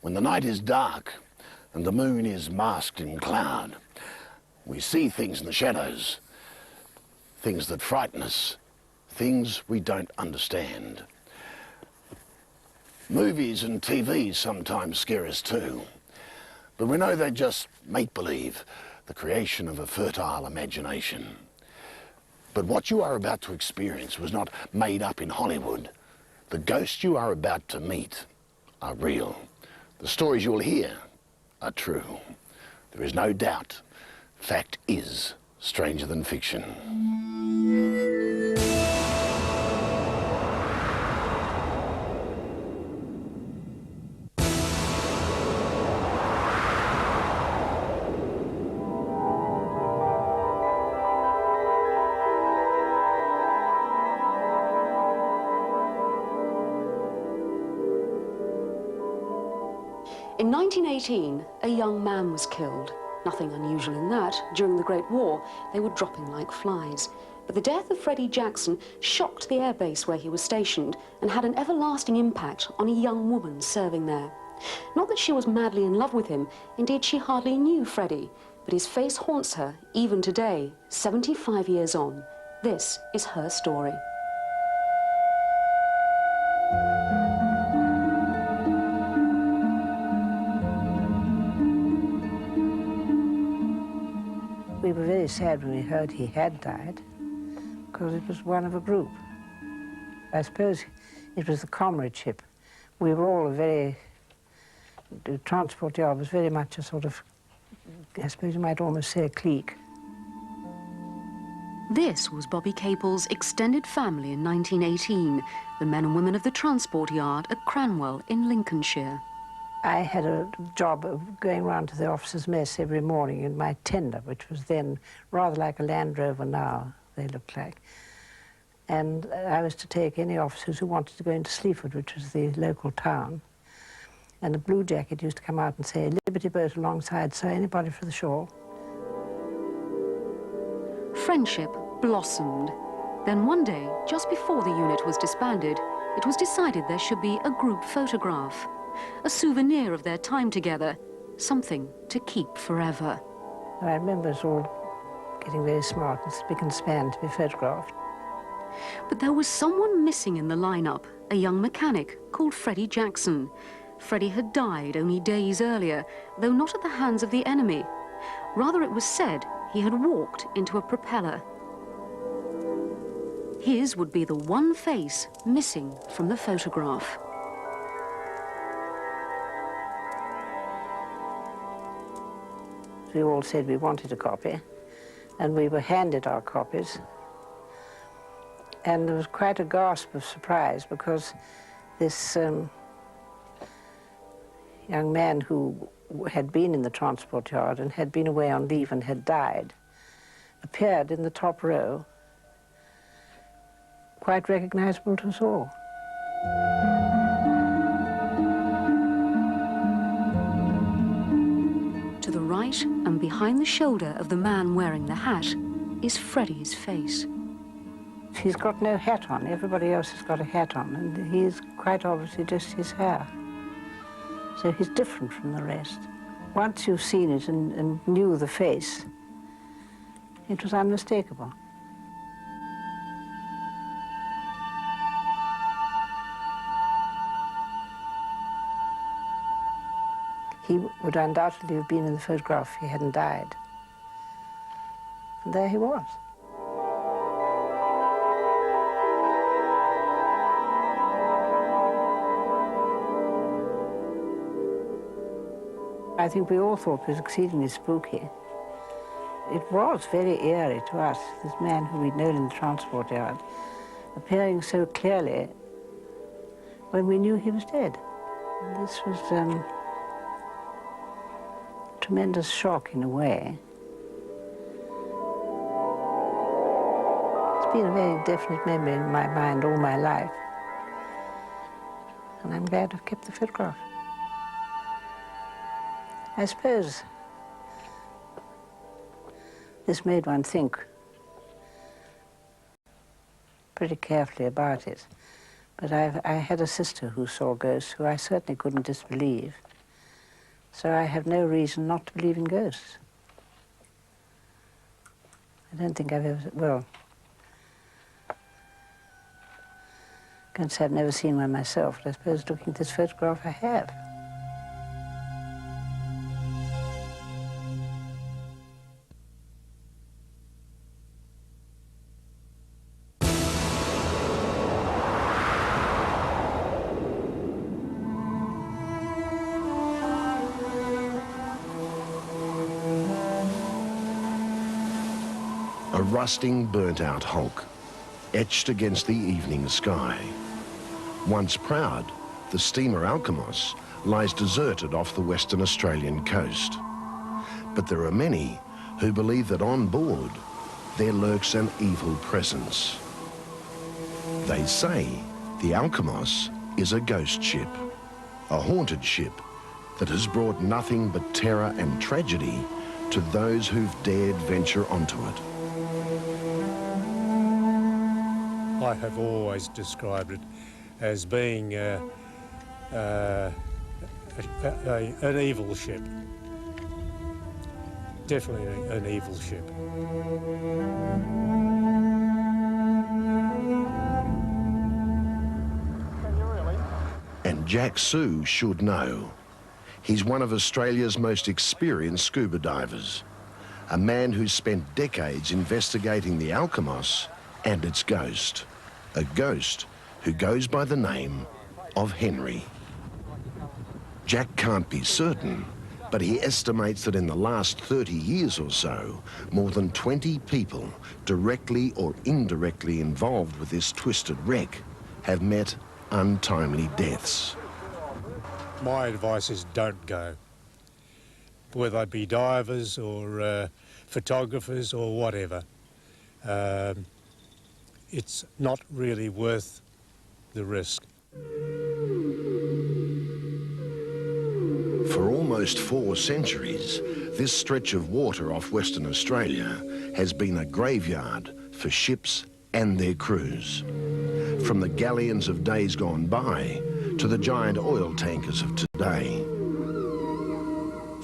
When the night is dark and the moon is masked in cloud, we see things in the shadows, things that frighten us, things we don't understand. Movies and TV sometimes scare us too, but we know they're just make-believe, the creation of a fertile imagination. But what you are about to experience was not made up in Hollywood. The ghosts you are about to meet are real. The stories you'll hear are true. There is no doubt, fact is stranger than fiction. In 1918, a young man was killed. Nothing unusual in that. During the Great War, they were dropping like flies. But the death of Freddie Jackson shocked the airbase where he was stationed and had an everlasting impact on a young woman serving there. Not that she was madly in love with him. Indeed, she hardly knew Freddie. But his face haunts her, even today, 75 years on. This is her story. We were very sad when we heard he had died, because it was one of a group. I suppose it was the comradeship. We were all the transport yard was very much a sort of, I suppose you might almost say, a clique. This was Bobby Capel's extended family in 1918, the men and women of the transport yard at Cranwell in Lincolnshire. I had a job of going round to the officers' mess every morning in my tender, which was then rather like a Land Rover now, they looked like. And I was to take any officers who wanted to go into Sleaford, which was the local town. And a blue jacket used to come out and say, "Liberty boat alongside, sir, anybody for the shore?" Friendship blossomed. Then one day, just before the unit was disbanded, it was decided there should be a group photograph. A souvenir of their time together, something to keep forever. I remember us all getting very smart and spick and span to be photographed. But there was someone missing in the lineup, a young mechanic called Freddie Jackson. Freddie had died only days earlier, though not at the hands of the enemy. Rather, it was said he had walked into a propeller. His would be the one face missing from the photograph. We all said we wanted a copy, and we were handed our copies. And there was quite a gasp of surprise, because this young man who had been in the transport yard and had been away on leave and had died appeared in the top row, quite recognizable to us all. To the right and behind the shoulder of the man wearing the hat is Freddie's face. He's got no hat on. Everybody else has got a hat on, and he's quite obviously just his hair. So he's different from the rest. Once you've seen it and knew the face, it was unmistakable. He would undoubtedly have been in the photograph if he hadn't died. And there he was. I think we all thought it was exceedingly spooky. It was very eerie to us, this man who we'd known in the transport yard, appearing so clearly when we knew he was dead. And this was tremendous shock in a way. It's been a very definite memory in my mind all my life. And I'm glad I've kept the photograph. I suppose this made one think pretty carefully about it. But I had a sister who saw ghosts who I certainly couldn't disbelieve. So I have no reason not to believe in ghosts. I don't think I've ever, well, I can't say I've never seen one myself, but I suppose looking at this photograph I have. A rusting, burnt-out hulk, etched against the evening sky. Once proud, the steamer Alkimos lies deserted off the Western Australian coast. But there are many who believe that on board there lurks an evil presence. They say the Alkimos is a ghost ship, a haunted ship that has brought nothing but terror and tragedy to those who've dared venture onto it. I have always described it as being an evil ship. Definitely an evil ship. And Jack Sue should know. He's one of Australia's most experienced scuba divers, a man who's spent decades investigating the Alkimos and its ghost, a ghost who goes by the name of Henry. Jack can't be certain, but he estimates that in the last 30 years or so, more than 20 people, directly or indirectly involved with this twisted wreck, have met untimely deaths. My advice is don't go. Whether they be divers or photographers or whatever. It's not really worth the risk. For almost 4 centuries, this stretch of water off Western Australia has been a graveyard for ships and their crews. From the galleons of days gone by to the giant oil tankers of today.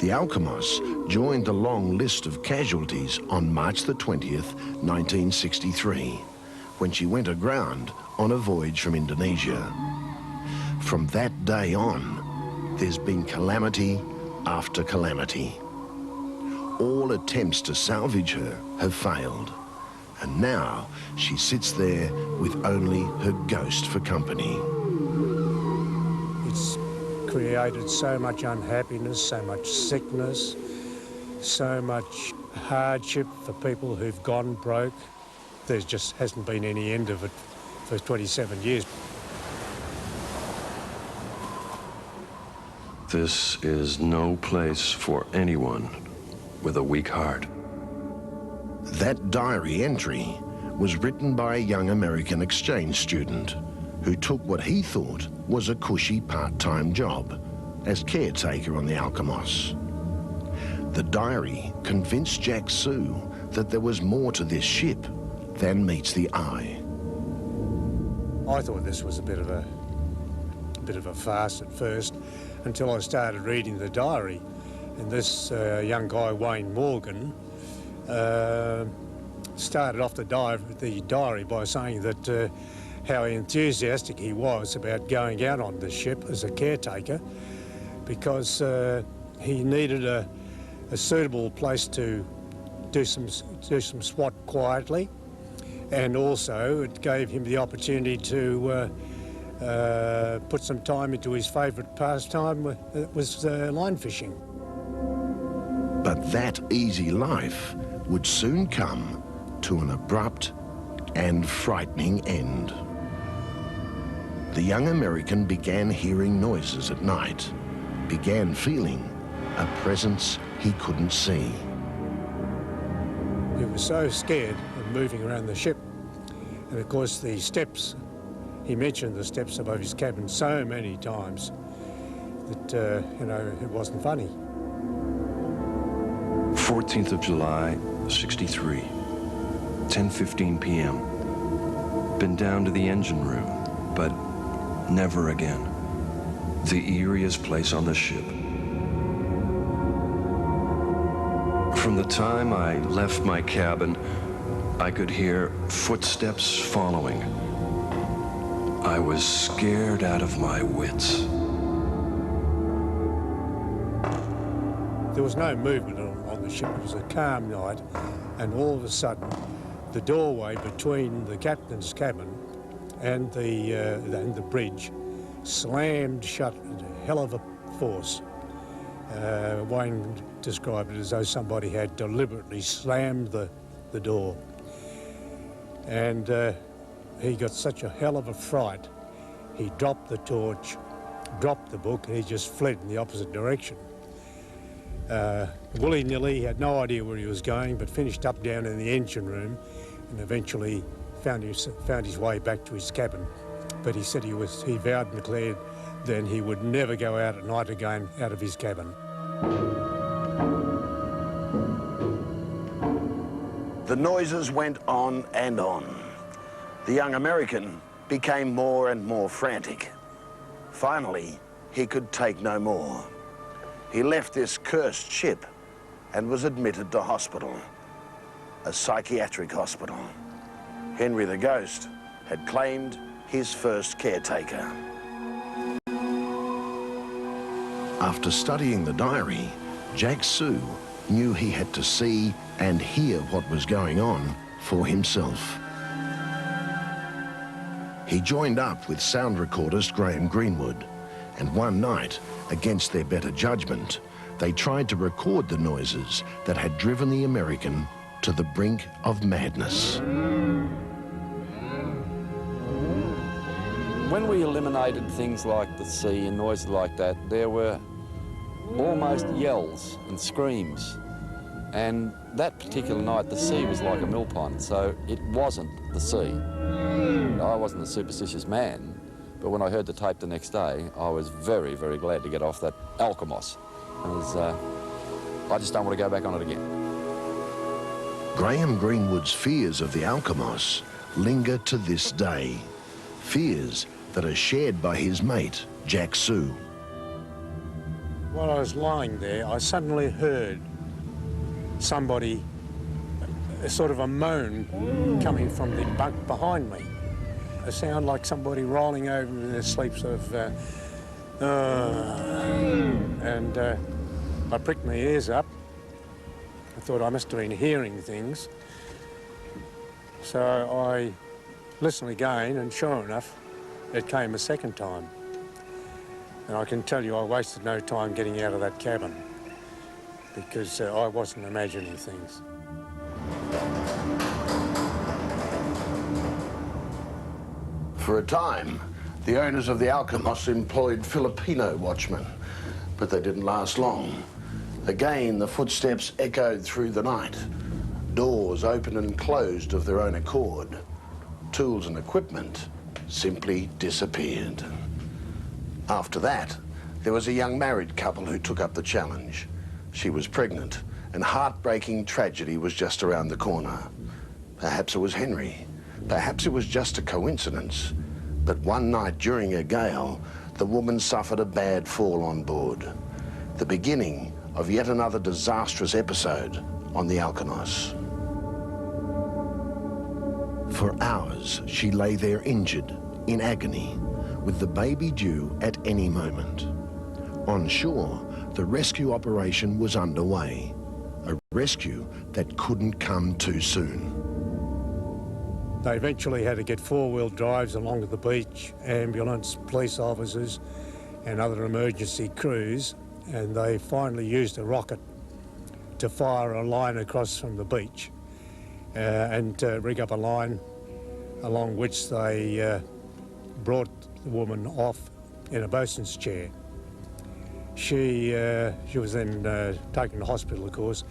The Alkimos joined the long list of casualties on March the 20th, 1963, when she went aground on a voyage from Indonesia. From that day on, there's been calamity after calamity. All attempts to salvage her have failed, and now she sits there with only her ghost for company. It's created so much unhappiness, so much sickness, so much hardship for people who've gone broke. There just hasn't been any end of it for 27 years. This is no place for anyone with a weak heart. That diary entry was written by a young American exchange student who took what he thought was a cushy part-time job as caretaker on the Alkimos. The diary convinced Jack Sue that there was more to this ship than meets the eye. I thought this was a bit of a farce at first, until I started reading the diary, and this young guy Wayne Morgan started off the diary by saying that how enthusiastic he was about going out on this ship as a caretaker, because he needed a suitable place to do some SWAT quietly. And also, it gave him the opportunity to put some time into his favourite pastime, that was line fishing. But that easy life would soon come to an abrupt and frightening end. The young American began hearing noises at night, began feeling a presence he couldn't see. He was so scared of moving around the ship. And of course the steps, he mentioned the steps above his cabin so many times that, you know, it wasn't funny. 14th of July, 63, 10:15 p.m. Been down to the engine room, but never again. The eeriest place on the ship. From the time I left my cabin, I could hear footsteps following. I was scared out of my wits. There was no movement on the ship. It was a calm night, and all of a sudden, the doorway between the captain's cabin and the bridge slammed shut at a hell of a force. Wayne described it as though somebody had deliberately slammed the door. And he got such a hell of a fright, he dropped the torch, dropped the book, and he just fled in the opposite direction. Willy-nilly, he had no idea where he was going, but finished up down in the engine room and eventually found his way back to his cabin. But he said he vowed and declared then he would never go out at night again out of his cabin. The noises went on and on. The young American became more and more frantic. Finally, he could take no more. He left this cursed ship and was admitted to hospital, a psychiatric hospital. Henry the Ghost had claimed his first caretaker. After studying the diary, Jack Sue knew he had to see and hear what was going on for himself. He joined up with sound recordist Graham Greenwood, and one night, against their better judgment, they tried to record the noises that had driven the American to the brink of madness. When we eliminated things like the sea and noises like that, there were almost yells and screams. And that particular night, the sea was like a mill pond, so it wasn't the sea. I wasn't a superstitious man, but when I heard the tape the next day, I was very, very glad to get off that Alkimos. I just don't want to go back on it again. Graham Greenwood's fears of the Alkimos linger to this day. Fears that are shared by his mate, Jack Sue. While I was lying there, I suddenly heard somebody, a sort of a moan coming from the bunk behind me. A sound like somebody rolling over in their sleep, sort of, and I pricked my ears up. I thought I must have been hearing things. So I listened again, and sure enough, it came a second time. And I can tell you I wasted no time getting out of that cabin because I wasn't imagining things. For a time, the owners of the Alkimos employed Filipino watchmen, but they didn't last long. Again, the footsteps echoed through the night. Doors opened and closed of their own accord. Tools and equipment simply disappeared. After that, there was a young married couple who took up the challenge. She was pregnant, and heartbreaking tragedy was just around the corner. Perhaps it was Henry. Perhaps it was just a coincidence. But one night during a gale, the woman suffered a bad fall on board. The beginning of yet another disastrous episode on the Alkimos. For hours, she lay there injured, in agony, with the baby due at any moment. On shore, the rescue operation was underway, a rescue that couldn't come too soon. They eventually had to get four-wheel drives along to the beach, ambulance, police officers and other emergency crews, and they finally used a rocket to fire a line across from the beach and rig up a line along which they brought the woman off in a bosun's chair. She was then taken to hospital, of course,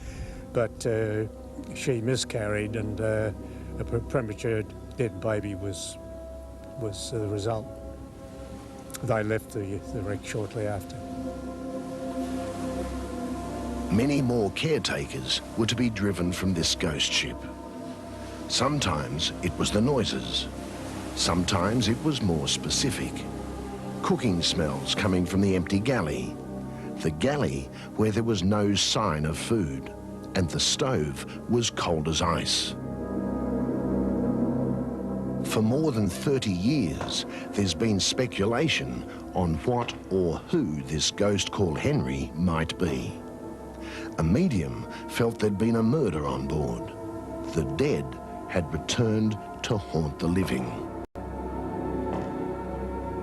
but she miscarried, and a premature dead baby was the result. They left the wreck shortly after. Many more caretakers were to be driven from this ghost ship. Sometimes it was the noises. Sometimes it was more specific. Cooking smells coming from the empty galley. The galley where there was no sign of food. and the stove was cold as ice. For more than 30 years, there's been speculation on what or who this ghost called Henry might be. A medium felt there'd been a murder on board. The dead had returned to haunt the living.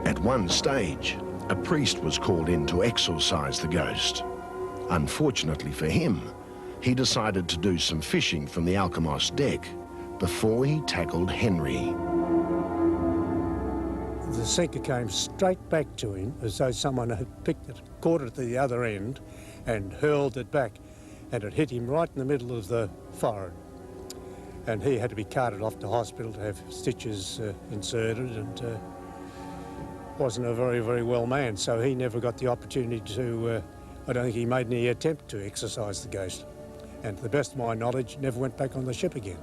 At one stage, a priest was called in to exorcise the ghost. Unfortunately for him, he decided to do some fishing from the Alkimos deck before he tackled Henry. The sinker came straight back to him as though someone had picked it, caught it at the other end and hurled it back, and it hit him right in the middle of the forehead. And he had to be carted off to hospital to have stitches inserted, and wasn't a very, very well man, so he never got the opportunity to, I don't think he made any attempt to exorcise the ghost. And to the best of my knowledge, never went back on the ship again.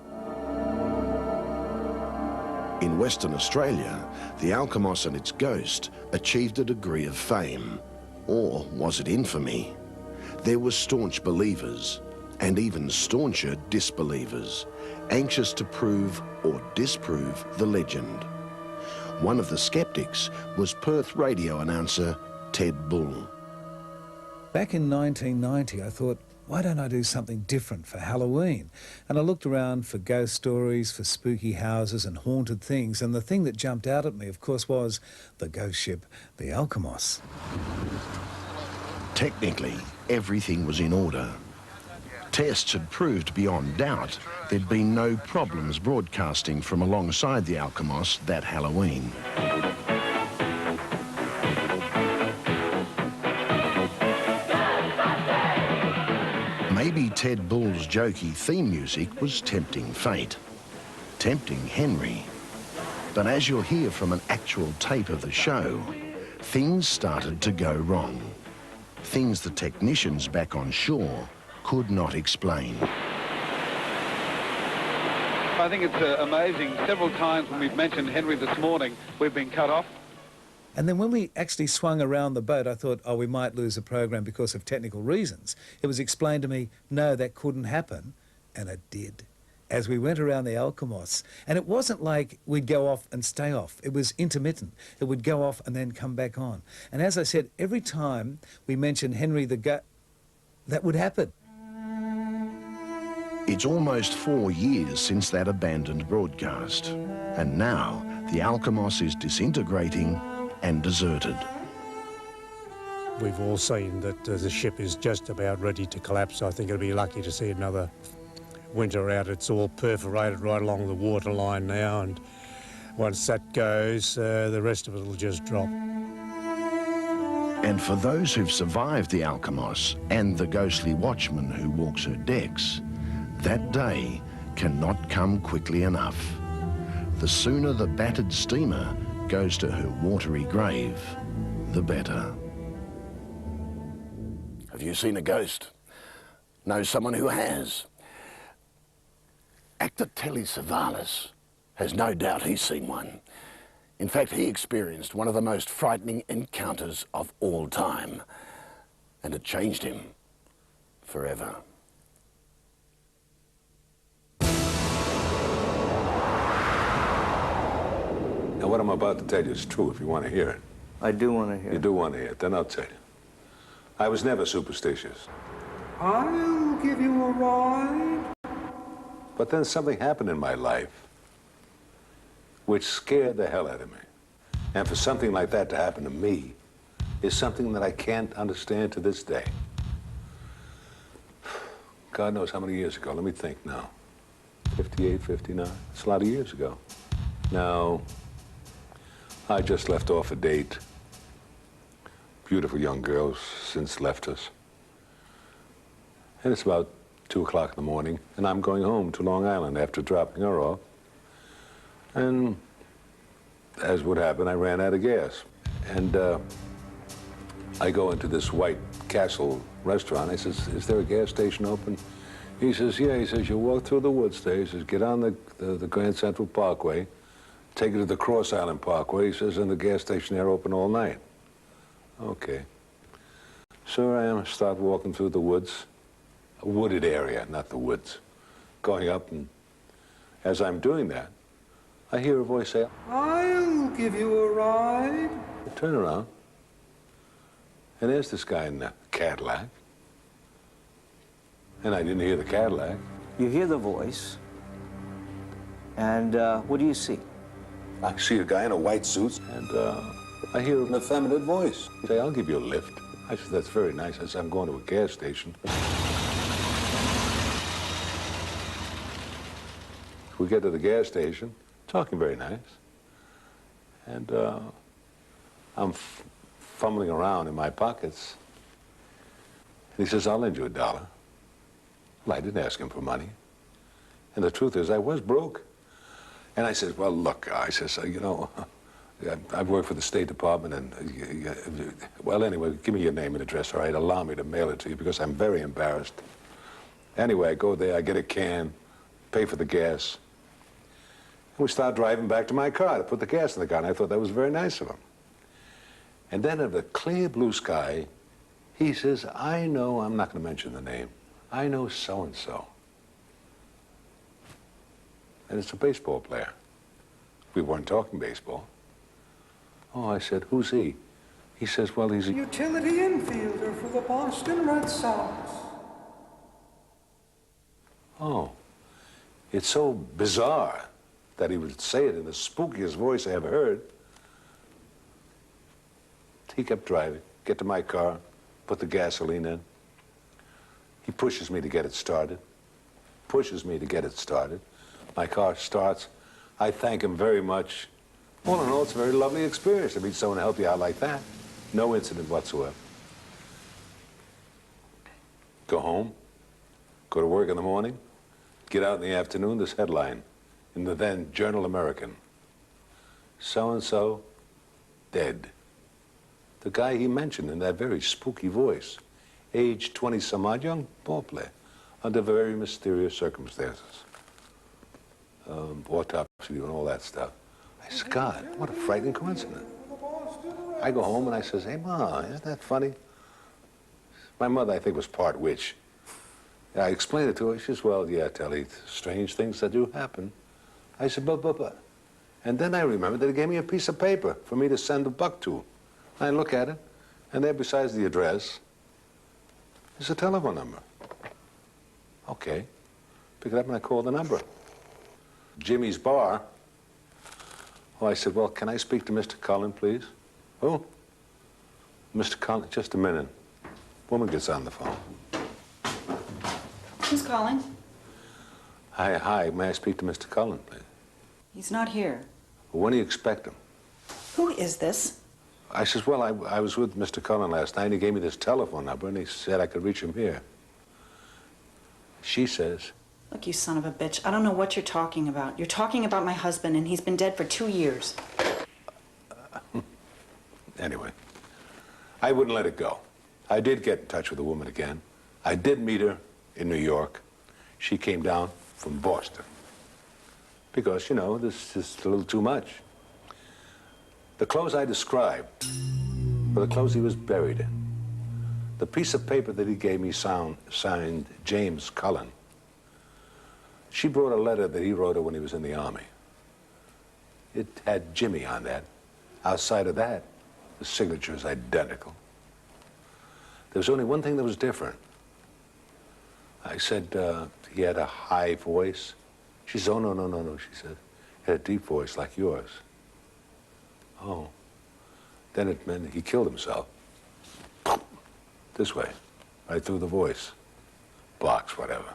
In Western Australia, the Alkimos and its ghost achieved a degree of fame. Or was it infamy? There were staunch believers, and even stauncher disbelievers, anxious to prove or disprove the legend. One of the skeptics was Perth radio announcer Ted Bull. Back in 1990, I thought, why don't I do something different for Halloween? And I looked around for ghost stories, for spooky houses and haunted things, and the thing that jumped out at me, of course, was the ghost ship, the Alkimos. Technically, everything was in order. Tests had proved beyond doubt there'd been no problems broadcasting from alongside the Alkimos that Halloween. Maybe Ted Bull's jokey theme music was tempting fate, tempting Henry. But as you'll hear from an actual tape of the show, things started to go wrong. Things the technicians back on shore could not explain. I think it's amazing. Several times when we've mentioned Henry this morning, we've been cut off. And then when we actually swung around the boat, I thought, oh, we might lose a program because of technical reasons. It was explained to me, no, that couldn't happen. And it did. As we went around the Alkimos. And it wasn't like we'd go off and stay off. It was intermittent. It would go off and then come back on. And as I said, every time we mentioned Henry the that would happen. It's almost 4 years since that abandoned broadcast. And now the Alkimos is disintegrating and deserted. We've all seen that the ship is just about ready to collapse. I think it'll be lucky to see another winter out. It's all perforated right along the waterline now, and once that goes, the rest of it will just drop. And for those who've survived the Alkimos and the ghostly watchman who walks her decks, that day cannot come quickly enough. The sooner the battered steamer goes to her watery grave, the better. Have you seen a ghost? Know someone who has? Actor Telly Savalas has no doubt he's seen one. In fact, he experienced one of the most frightening encounters of all time, and it changed him forever. Now, what I'm about to tell you is true if you want to hear it. I do want to hear it. You do want to hear it, then I'll tell you. I was never superstitious. I'll give you a ride. But then something happened in my life which scared the hell out of me. And for something like that to happen to me is something that I can't understand to this day. God knows how many years ago. Let me think now. 58, 59. It's a lot of years ago. Now, I just left off a date. Beautiful young girl, since left us. And it's about 2 o'clock in the morning, and I'm going home to Long Island after dropping her off. And as would happen, I ran out of gas. And I go into this White Castle restaurant. I says, is there a gas station open? He says, yeah. He says, you walk through the woods there. He says, get on the Grand Central Parkway, take it to the Cross Island Parkway. He says, and the gas station there open all night. Okay. So I am, start walking through the woods. wooded area, not the woods. Going up, and as I'm doing that, I hear a voice say, I'll give you a ride. I turn around, and there's this guy in the Cadillac. And I didn't hear the Cadillac. You hear the voice, and what do you see? I see a guy in a white suit, and I hear an effeminate voice. He say, I'll give you a lift. I said, that's very nice. I said, I'm going to a gas station. We get to the gas station, talking very nice. And I'm fumbling around in my pockets. And he says, I'll lend you $1. Well, I didn't ask him for money. And the truth is, I was broke. And I said, well, look, I says, you know, I've worked for the State Department, and, well, anyway, give me your name and address, all right? Allow me to mail it to you, because I'm very embarrassed. Anyway, I go there, I get a can, pay for the gas. And we start driving back to my car to put the gas in the car, and I thought that was very nice of him. And then in the clear blue sky, he says, I know, I'm not going to mention the name, I know so-and-so. And it's a baseball player. We weren't talking baseball. Oh, I said, who's he? He says, well, he's a utility infielder for the Boston Red Sox. Oh, it's so bizarre that he would say it in the spookiest voice I ever heard. He kept driving, get to my car, put the gasoline in. He pushes me to get it started, My car starts. I thank him very much. All in all, it's a very lovely experience to meet someone to help you out like that. No incident whatsoever. Go home, go to work in the morning, get out in the afternoon, this headline in the then Journal American. So-and-so dead. The guy he mentioned in that very spooky voice, age 20-some-odd, young ball player, under very mysterious circumstances. Autopsy and all that stuff. I said, God, what a frightening coincidence. I go home and I says, hey, Ma, isn't that funny? My mother, I think, was part witch. I explained it to her. She says, well, yeah, Telly, strange things that do happen. I said, but. And then I remembered that he gave me a piece of paper for me to send $1 to. I look at it, and there besides the address is a telephone number. Okay. Pick it up and I call the number. Jimmy's Bar. Oh, I said, well, can I speak to Mr. Cullen, please? Oh, Mr. Cullen, just a minute. Woman gets on the phone. Who's calling? Hi, may I speak to Mr. Cullen, please? He's not here. When do you expect him? Who is this? I says, well, I was with Mr. Cullen last night, and he gave me this telephone number, and he said I could reach him here. She says... Look, you son of a bitch, I don't know what you're talking about. You're talking about my husband, and he's been dead for 2 years. Anyway, I wouldn't let it go. I did get in touch with the woman again. I did meet her in New York. She came down from Boston. Because, you know, this is a little too much. The clothes I described were the clothes he was buried in. The piece of paper that he gave me signed James Cullen. She brought a letter that he wrote her when he was in the Army. It had Jimmy on that. Outside of that, the signature is identical. There was only one thing that was different. I said he had a high voice. She said, oh, no, she said. He had a deep voice like yours. Oh. Then it meant he killed himself. This way, right through the voice. Box, whatever.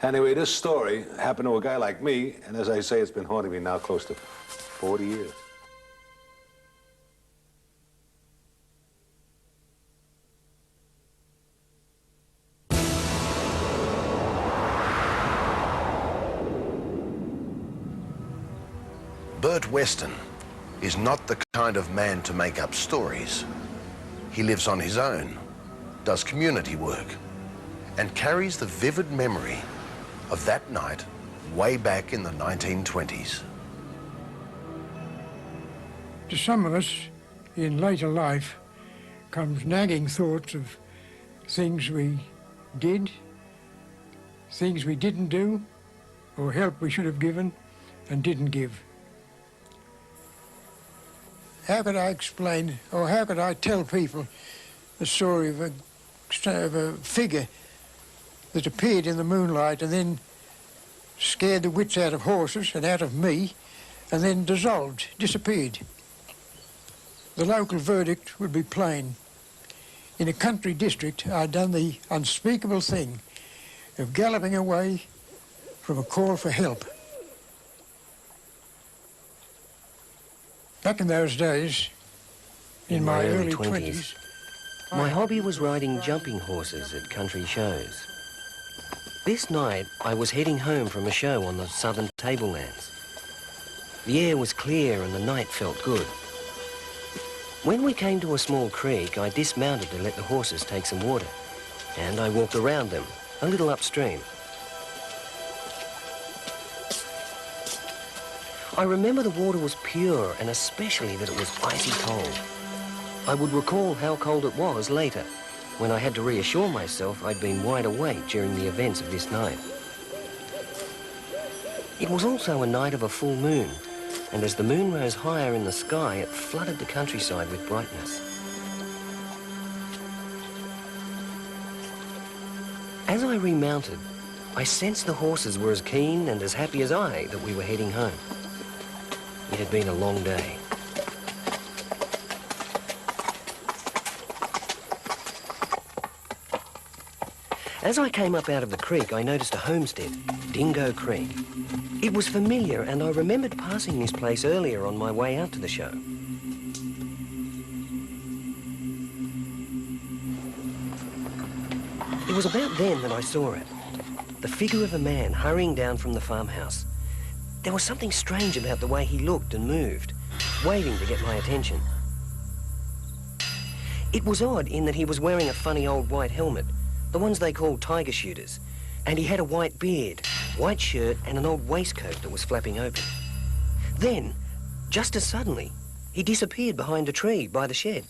Anyway, this story happened to a guy like me, and as I say, it's been haunting me now close to 40 years. Bert Weston is not the kind of man to make up stories. He lives on his own, does community work, and carries the vivid memory of that night way back in the 1920s. To some of us, in later life, comes nagging thoughts of things we did, things we didn't do, or help we should have given and didn't give. How could I explain, or how could I tell people the story of a figure that appeared in the moonlight and then scared the wits out of horses and out of me, and then dissolved, disappeared? The local verdict would be plain. In a country district, I'd done the unspeakable thing of galloping away from a call for help. Back in those days, in my early 20s, my hobby was riding jumping horses at country shows. This night, I was heading home from a show on the southern tablelands. The air was clear and the night felt good. When we came to a small creek, I dismounted to let the horses take some water, and I walked around them, a little upstream. I remember the water was pure, and especially that it was icy cold. I would recall how cold it was later, when I had to reassure myself I'd been wide awake during the events of this night. It was also a night of a full moon, and as the moon rose higher in the sky, it flooded the countryside with brightness. As I remounted, I sensed the horses were as keen and as happy as I that we were heading home. It had been a long day. As I came up out of the creek, I noticed a homestead, Dingo Creek. It was familiar, and I remembered passing this place earlier on my way out to the show. It was about then that I saw it, the figure of a man hurrying down from the farmhouse. There was something strange about the way he looked and moved, waving to get my attention. It was odd in that he was wearing a funny old white helmet, the ones they call tiger shooters, and he had a white beard, white shirt, and an old waistcoat that was flapping open. Then, just as suddenly, he disappeared behind a tree by the shed.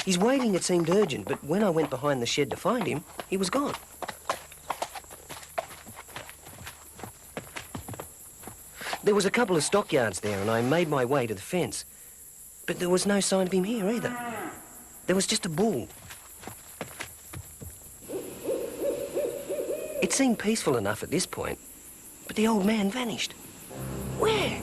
His waving had seemed urgent, but when I went behind the shed to find him, he was gone. There was a couple of stockyards there, and I made my way to the fence. But there was no sign of him here either. There was just a bull. It seemed peaceful enough at this point, but the old man vanished. Where?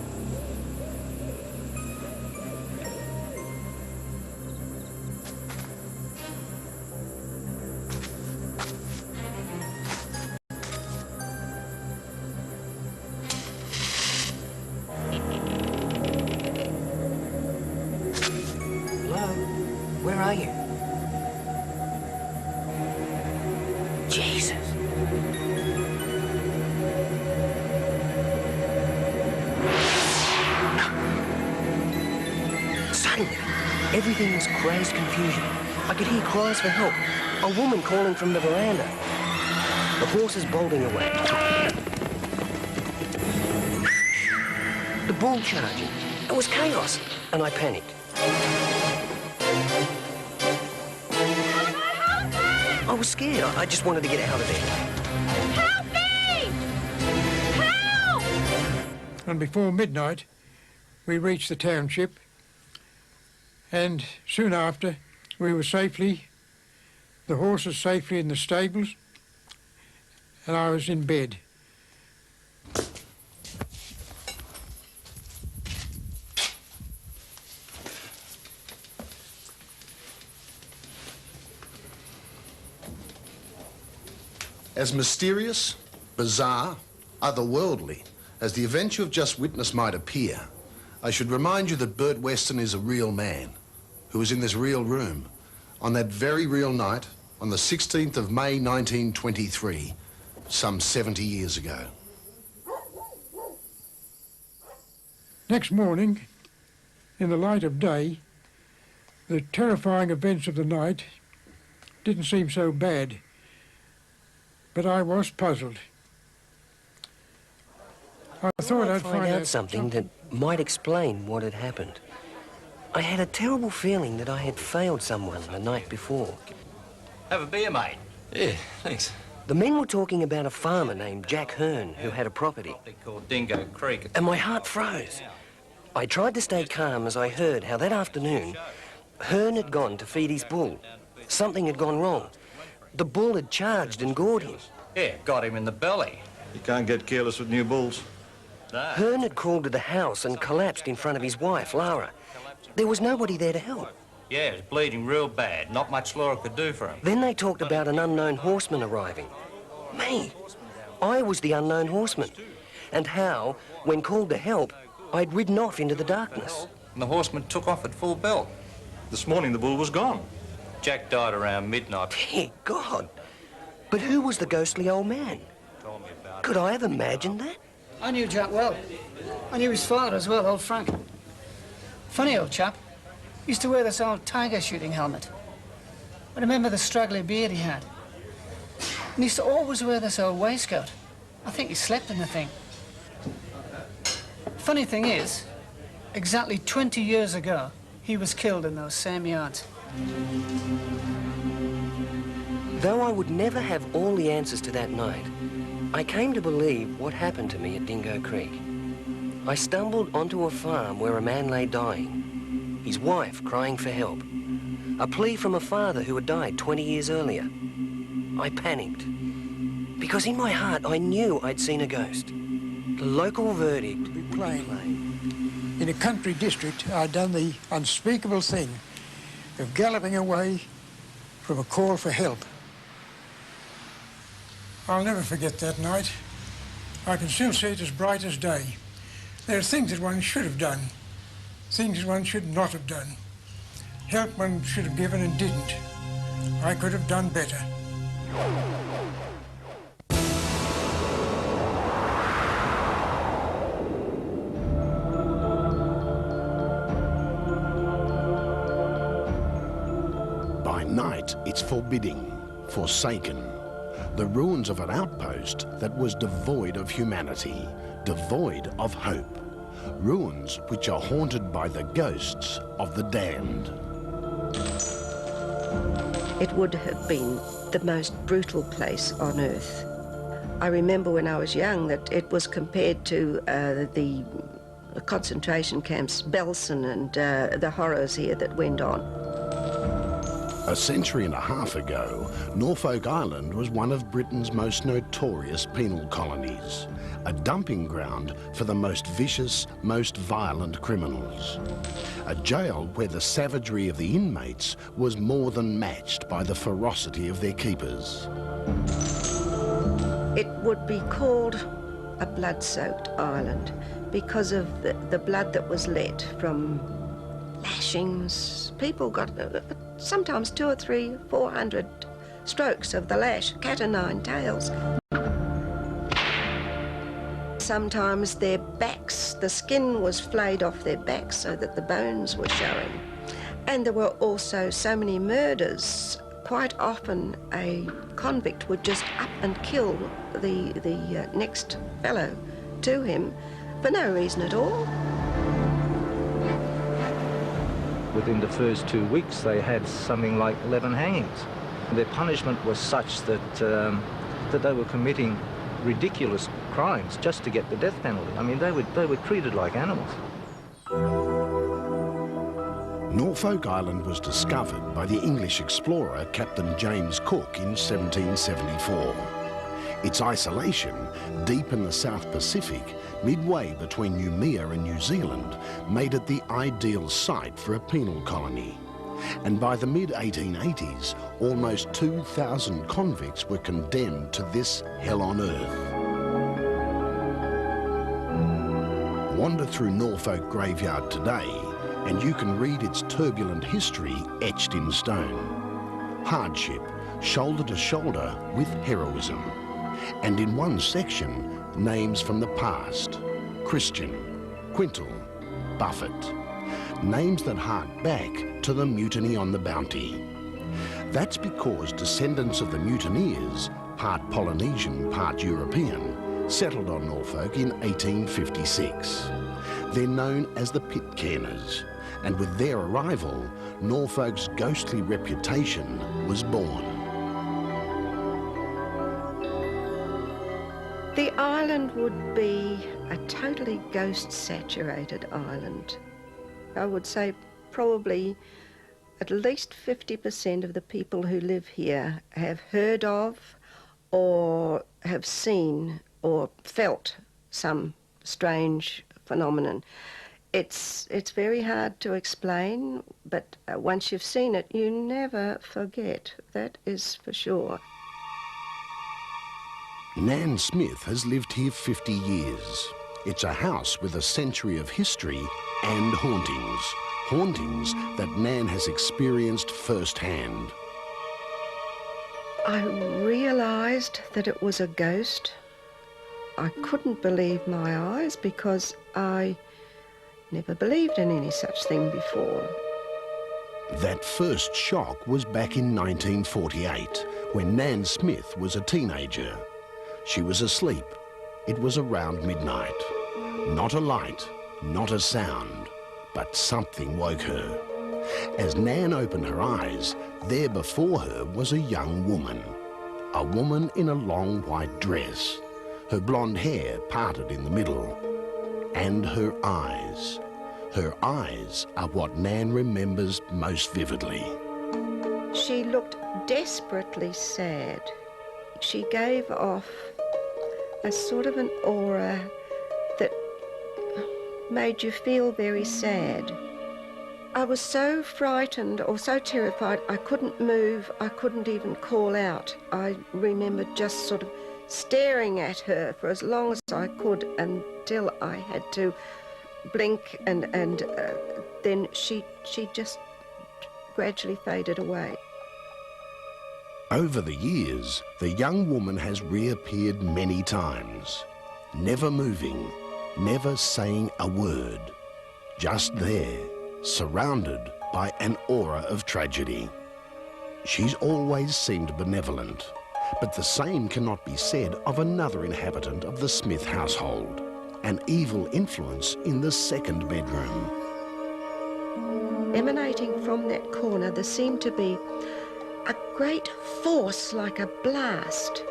Where are you? Jesus. Suddenly, everything was crazed confusion. I could hear cries for help. A woman calling from the veranda. The horses bolting away. The bull charging. It was chaos, and I panicked. I was scared. I just wanted to get out of there. Help me! Help! And before midnight, we reached the township, and soon after, we were the horses safely in the stables, and I was in bed. As mysterious, bizarre, otherworldly as the events you have just witnessed might appear, I should remind you that Bert Weston is a real man who was in this real room on that very real night on the 16th of May 1923, some 70 years ago. Next morning, in the light of day, the terrifying events of the night didn't seem so bad. But I was puzzled. I thought I'd find out something that might explain what had happened. I had a terrible feeling that I had failed someone the night before. Have a beer, mate. Yeah, thanks. The men were talking about a farmer named Jack Hearn who had a property. Called Dingo Creek. And my heart froze. I tried to stay calm as I heard how that afternoon Hearn had gone to feed his bull. Something had gone wrong. The bull had charged and gored him. Yeah, got him in the belly. You can't get careless with new bulls. No. Hearn had crawled to the house and collapsed in front of his wife, Lara. There was nobody there to help. Yeah, he was bleeding real bad. Not much Laura could do for him. Then they talked about an unknown horseman arriving. Me. I was the unknown horseman. And how, when called to help, I'd ridden off into the darkness. And the horseman took off at full belt. This morning the bull was gone. Jack died around midnight. Dear God. But who was the ghostly old man? Could I have imagined that? I knew Jack well. I knew his father as well, old Frank. Funny old chap. Used to wear this old tiger shooting helmet. I remember the straggly beard he had. And he used to always wear this old waistcoat. I think he slept in the thing. Funny thing is, exactly 20 years ago, he was killed in those same yards. Though I would never have all the answers to that night, I came to believe what happened to me at Dingo Creek. I stumbled onto a farm where a man lay dying, his wife crying for help, a plea from a father who had died 20 years earlier. I panicked, because in my heart I knew I'd seen a ghost. The local verdict would be plain. In a country district, I'd done the unspeakable thing of galloping away from a call for help. I'll never forget that night. I can still see it as bright as day. There are things that one should have done, things that one should not have done. Help one should have given and didn't. I could have done better. By night, it's forbidding, forsaken. The ruins of an outpost that was devoid of humanity, devoid of hope. Ruins which are haunted by the ghosts of the damned. It would have been the most brutal place on earth. I remember when I was young that it was compared to the concentration camps, Belsen, and the horrors here that went on. A century and a half ago, Norfolk Island was one of Britain's most notorious penal colonies, a dumping ground for the most vicious, most violent criminals. A jail where the savagery of the inmates was more than matched by the ferocity of their keepers. It would be called a blood-soaked island because of the blood that was let from lashings. People got sometimes 200 or 300, 400 strokes of the lash, cat o' nine tails. Sometimes their backs, the skin was flayed off their backs so that the bones were showing. And there were also so many murders. Quite often a convict would just up and kill the next fellow to him for no reason at all. Within the first 2 weeks, they had something like 11 hangings. Their punishment was such that that they were committing ridiculous crimes just to get the death penalty. I mean, they were treated like animals. Norfolk Island was discovered by the English explorer Captain James Cook in 1774. Its isolation, deep in the South Pacific, midway between Noumea and New Zealand, made it the ideal site for a penal colony. And by the mid-1880s, almost 2,000 convicts were condemned to this hell on earth. Wander through Norfolk Graveyard today, and you can read its turbulent history etched in stone. Hardship, shoulder to shoulder with heroism. And in one section, names from the past: Christian, Quintal, Buffett. Names that hark back to the mutiny on the Bounty. That's because descendants of the mutineers, part Polynesian, part European, settled on Norfolk in 1856. They're known as the Pitcairners, and with their arrival, Norfolk's ghostly reputation was born. The island would be a totally ghost-saturated island. I would say probably at least 50% of the people who live here have heard of or have seen or felt some strange phenomenon. It's very hard to explain, but once you've seen it, you never forget. That is for sure. Nan Smith has lived here 50 years. It's a house with a century of history and hauntings. Hauntings that Nan has experienced firsthand. I realised that it was a ghost. I couldn't believe my eyes because I never believed in any such thing before. That first shock was back in 1948, when Nan Smith was a teenager. She was asleep. It was around midnight. Not a light, not a sound, but something woke her. As Nan opened her eyes, there before her was a young woman. A woman in a long white dress, her blonde hair parted in the middle. And her eyes. Her eyes are what Nan remembers most vividly. She looked desperately sad. She gave off a sort of an aura that made you feel very sad. I was so frightened or so terrified I couldn't move, I couldn't even call out. I remember just sort of staring at her for as long as I could until I had to blink and then she just gradually faded away. Over the years, the young woman has reappeared many times, never moving, never saying a word, just there, surrounded by an aura of tragedy. She's always seemed benevolent, but the same cannot be said of another inhabitant of the Smith household, an evil influence in the second bedroom. Emanating from that corner, there seemed to be a great force like a blast,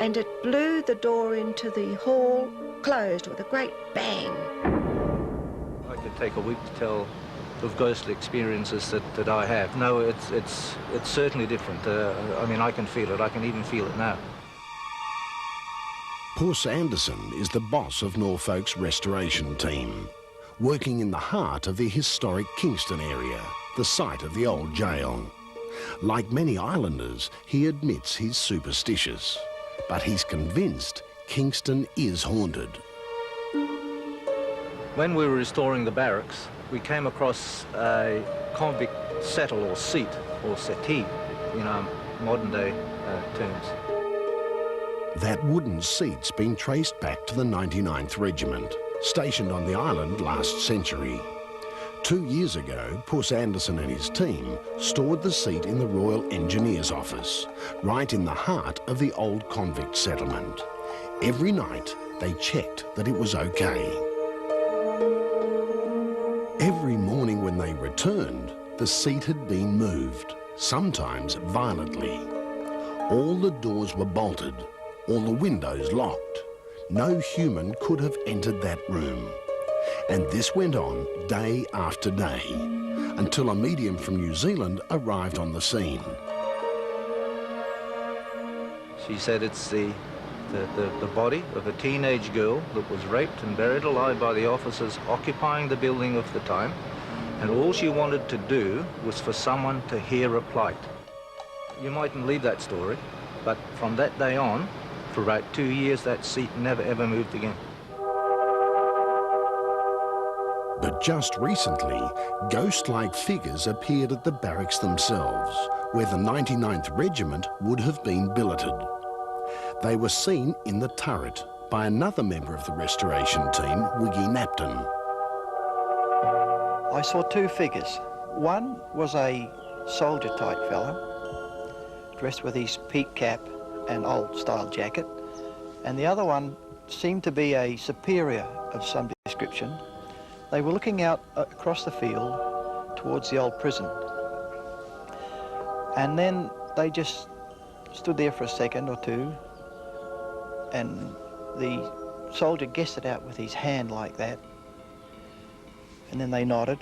and it blew the door into the hall closed with a great bang. I could take a week to tell of ghostly experiences that I have. No, it's certainly different. I mean, I can feel it. I can even feel it now. Puss Anderson is the boss of Norfolk's restoration team, working in the heart of the historic Kingston area, the site of the old jail. Like many islanders, he admits he's superstitious, but he's convinced Kingston is haunted. When we were restoring the barracks, we came across a convict settle or seat, or settee, in our modern-day terms. That wooden seat's been traced back to the 99th Regiment, stationed on the island last century. 2 years ago, Puss Anderson and his team stored the seat in the Royal Engineers Office, right in the heart of the old convict settlement. Every night, they checked that it was okay. Every morning when they returned, the seat had been moved, sometimes violently. All the doors were bolted, all the windows locked. No human could have entered that room. And this went on day after day, until a medium from New Zealand arrived on the scene. She said it's the body of a teenage girl that was raped and buried alive by the officers occupying the building of the time, and all she wanted to do was for someone to hear her plight. You mightn't believe that story, but from that day on, for about 2 years, that seat never ever moved again. But just recently, ghost-like figures appeared at the barracks themselves, where the 99th Regiment would have been billeted. They were seen in the turret by another member of the restoration team, Wiggy Napton. I saw two figures. One was a soldier-type fellow, dressed with his peak cap and old-style jacket, and the other one seemed to be a superior of some description. They were looking out across the field towards the old prison. And then they just stood there for a second or two, and the soldier guessed it out with his hand like that. And then they nodded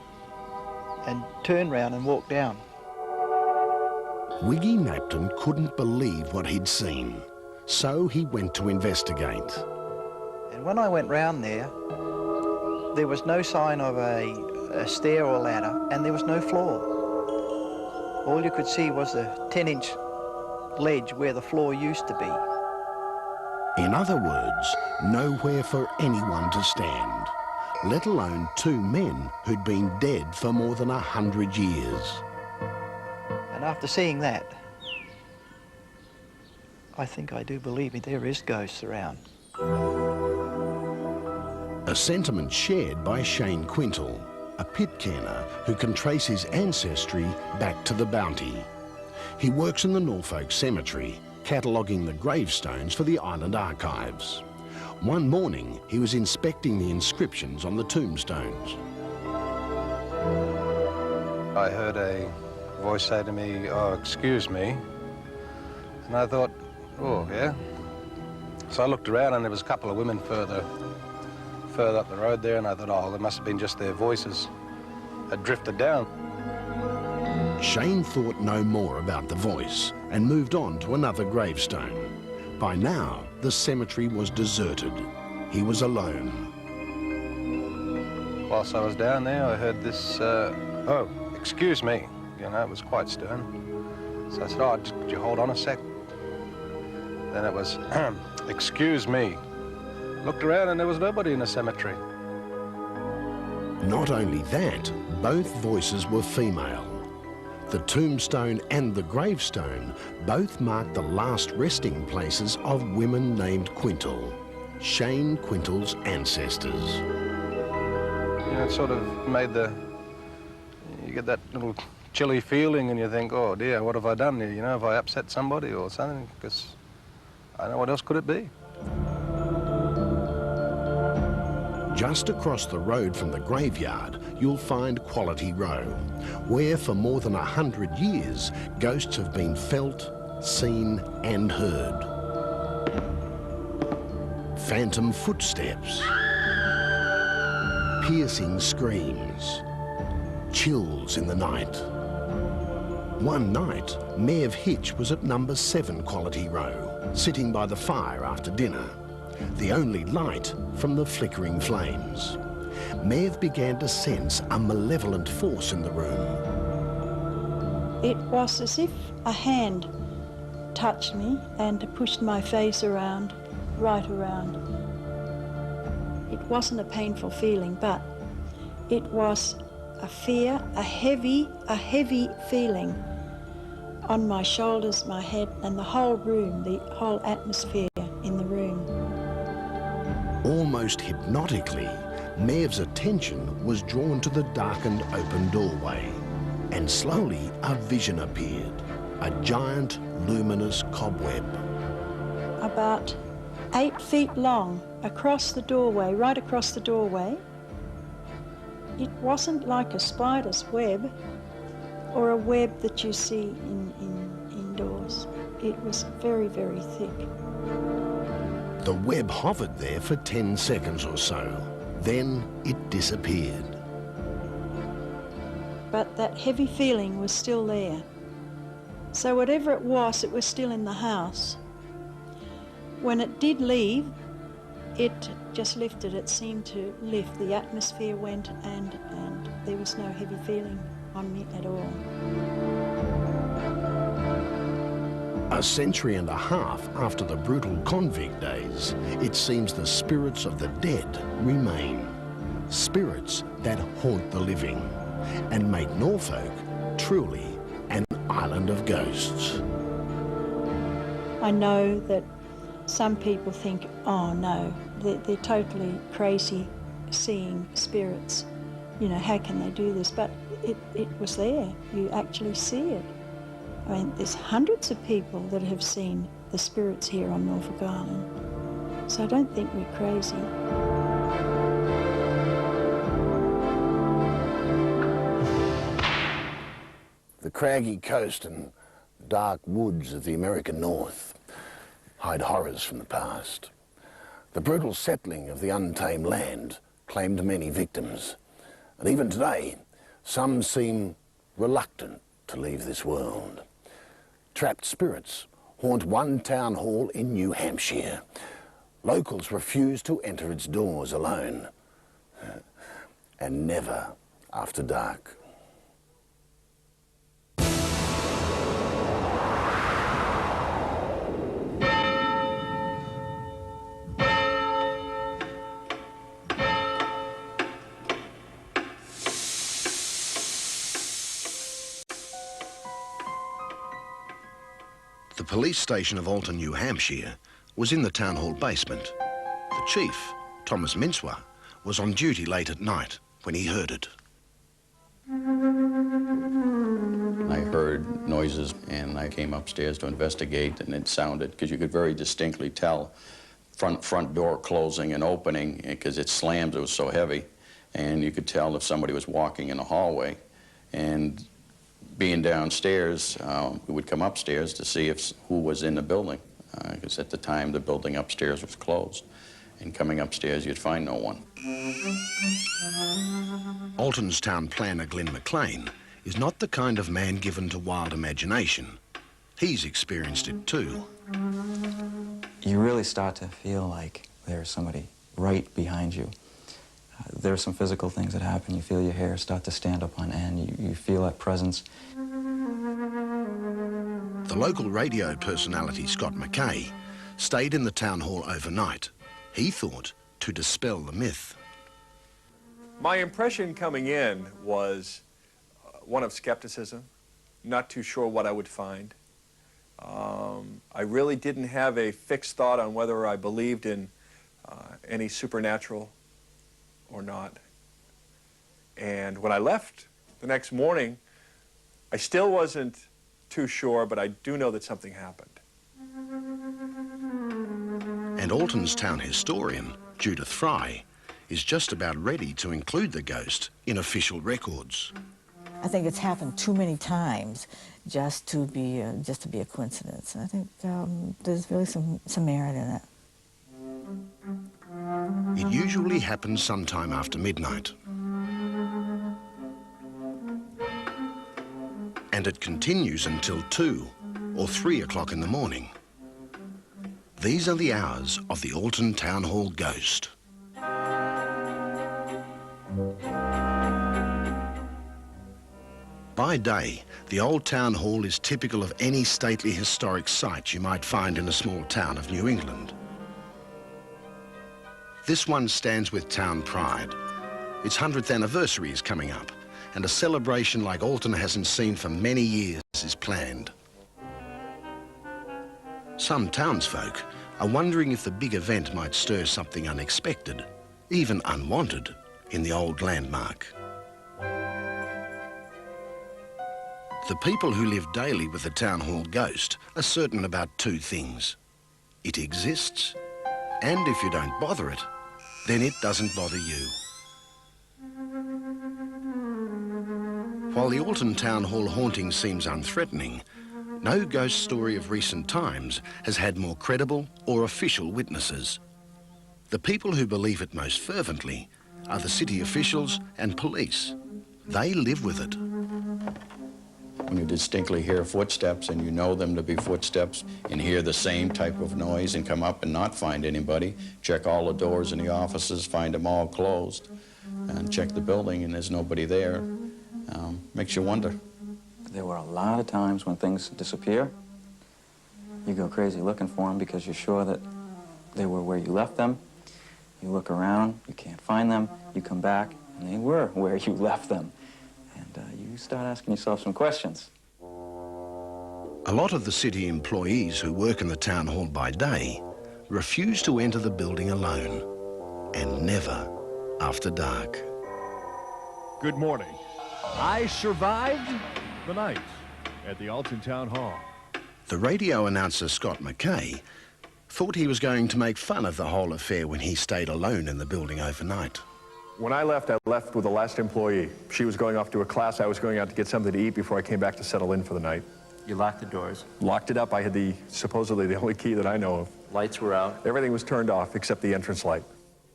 and turned round and walked down. Wiggy Napton couldn't believe what he'd seen, so he went to investigate. And when I went round there was no sign of a stair or ladder, and there was no floor. All you could see was the 10-inch ledge where the floor used to be. In other words, nowhere for anyone to stand, let alone two men who'd been dead for more than 100 years. And after seeing that, I think I do believe there is ghosts around. A sentiment shared by Shane Quintal, a Pitcairner who can trace his ancestry back to the Bounty. He works in the Norfolk Cemetery, cataloguing the gravestones for the island archives. One morning, he was inspecting the inscriptions on the tombstones. I heard a voice say to me, "Oh, excuse me." And I thought, oh, yeah? So I looked around and there was a couple of women further up the road there, and I thought, oh, they must have been just their voices had drifted down. Shane thought no more about the voice and moved on to another gravestone. By now, the cemetery was deserted. He was alone. Whilst I was down there, I heard this, oh, excuse me. You know, it was quite stern. So I said, oh, could you hold on a sec? Then it was, excuse me. Looked around and there was nobody in the cemetery. Not only that, both voices were female. The tombstone and the gravestone both marked the last resting places of women named Quintal, Shane Quintal's ancestors. You know, it sort of made you get that little chilly feeling and you think, oh dear, what have I done here? You know, have I upset somebody or something? Because I don't know, what else could it be? Just across the road from the graveyard, you'll find Quality Row, where for more than 100 years, ghosts have been felt, seen and heard. Phantom footsteps, piercing screams, chills in the night. One night, Maeve Hitch was at number 7 Quality Row, sitting by the fire after dinner, the only light from the flickering flames. Maeve began to sense a malevolent force in the room. It was as if a hand touched me and pushed my face around, right around. It wasn't a painful feeling, but it was a fear, a heavy feeling on my shoulders, my head, and the whole room, the whole atmosphere in the room. Almost hypnotically, Maeve's attention was drawn to the darkened open doorway, and slowly a vision appeared, a giant luminous cobweb. About 8 feet long, across the doorway, right across the doorway. It wasn't like a spider's web or a web that you see indoors. It was very, very thick. The web hovered there for 10 seconds or so. Then it disappeared. But that heavy feeling was still there. So whatever it was still in the house. When it did leave, it just lifted. It seemed to lift. The atmosphere went and there was no heavy feeling on me at all. A century and a half after the brutal convict days, it seems the spirits of the dead remain. Spirits that haunt the living and make Norfolk truly an island of ghosts. I know that some people think, oh no, they're totally crazy seeing spirits. You know, how can they do this? But it was there. You actually see it. I mean, there's hundreds of people that have seen the spirits here on Norfolk Island. So I don't think we're crazy. The craggy coast and dark woods of the American North hide horrors from the past. The brutal settling of the untamed land claimed many victims. And even today, some seem reluctant to leave this world. Trapped spirits haunt one town hall in New Hampshire. Locals refuse to enter its doors alone. And never after dark. The police station of Alton, New Hampshire, was in the town hall basement. The chief, Thomas Mincewa, was on duty late at night when he heard it. I heard noises and I came upstairs to investigate, and it sounded, because you could very distinctly tell, front door closing and opening, because it slammed, it was so heavy, and you could tell if somebody was walking in a hallway. And being downstairs, we would come upstairs to see who was in the building, because at the time the building upstairs was closed. And coming upstairs, you'd find no one. Alton's town planner, Glenn McLean, is not the kind of man given to wild imagination. He's experienced it too. You really start to feel like there's somebody right behind you. There are some physical things that happen. You feel your hair start to stand up on end. You feel that presence. The local radio personality, Scott McKay, stayed in the town hall overnight. He thought to dispel the myth. My impression coming in was one of skepticism, not too sure what I would find. I really didn't have a fixed thought on whether I believed in any supernatural or not. And when I left the next morning, I still wasn't too sure, but I do know that something happened. And Alton's town historian, Judith Fry, is just about ready to include the ghost in official records. I think it's happened too many times just to be a coincidence. I think there's really some merit in it. It usually happens sometime after midnight. And it continues until 2 or 3 o'clock in the morning. These are the hours of the Alton Town Hall ghost. By day, the old town hall is typical of any stately historic site you might find in a small town of New England. This one stands with town pride. Its 100th anniversary is coming up, and a celebration like Alton hasn't seen for many years is planned. Some townsfolk are wondering if the big event might stir something unexpected, even unwanted, in the old landmark. The people who live daily with the town hall ghost are certain about two things. It exists, and if you don't bother it, then it doesn't bother you. While the Alton Town Hall haunting seems unthreatening, no ghost story of recent times has had more credible or official witnesses. The people who believe it most fervently are the city officials and police. They live with it. When you distinctly hear footsteps and you know them to be footsteps and hear the same type of noise and come up and not find anybody, check all the doors in the offices, find them all closed, and check the building and there's nobody there, makes you wonder. There were a lot of times when things disappear. You go crazy looking for them because you're sure that they were where you left them. You look around, you can't find them, you come back, and they were where you left them. You start asking yourself some questions. A lot of the city employees who work in the town hall by day refuse to enter the building alone, and never after dark. Good morning. I survived the night at the Alton Town Hall. The radio announcer, Scott McKay, thought he was going to make fun of the whole affair when he stayed alone in the building overnight. When I left with the last employee. She was going off to a class. I was going out to get something to eat before I came back to settle in for the night. You locked the doors. Locked it up. I had supposedly the only key that I know of. Lights were out. Everything was turned off except the entrance light.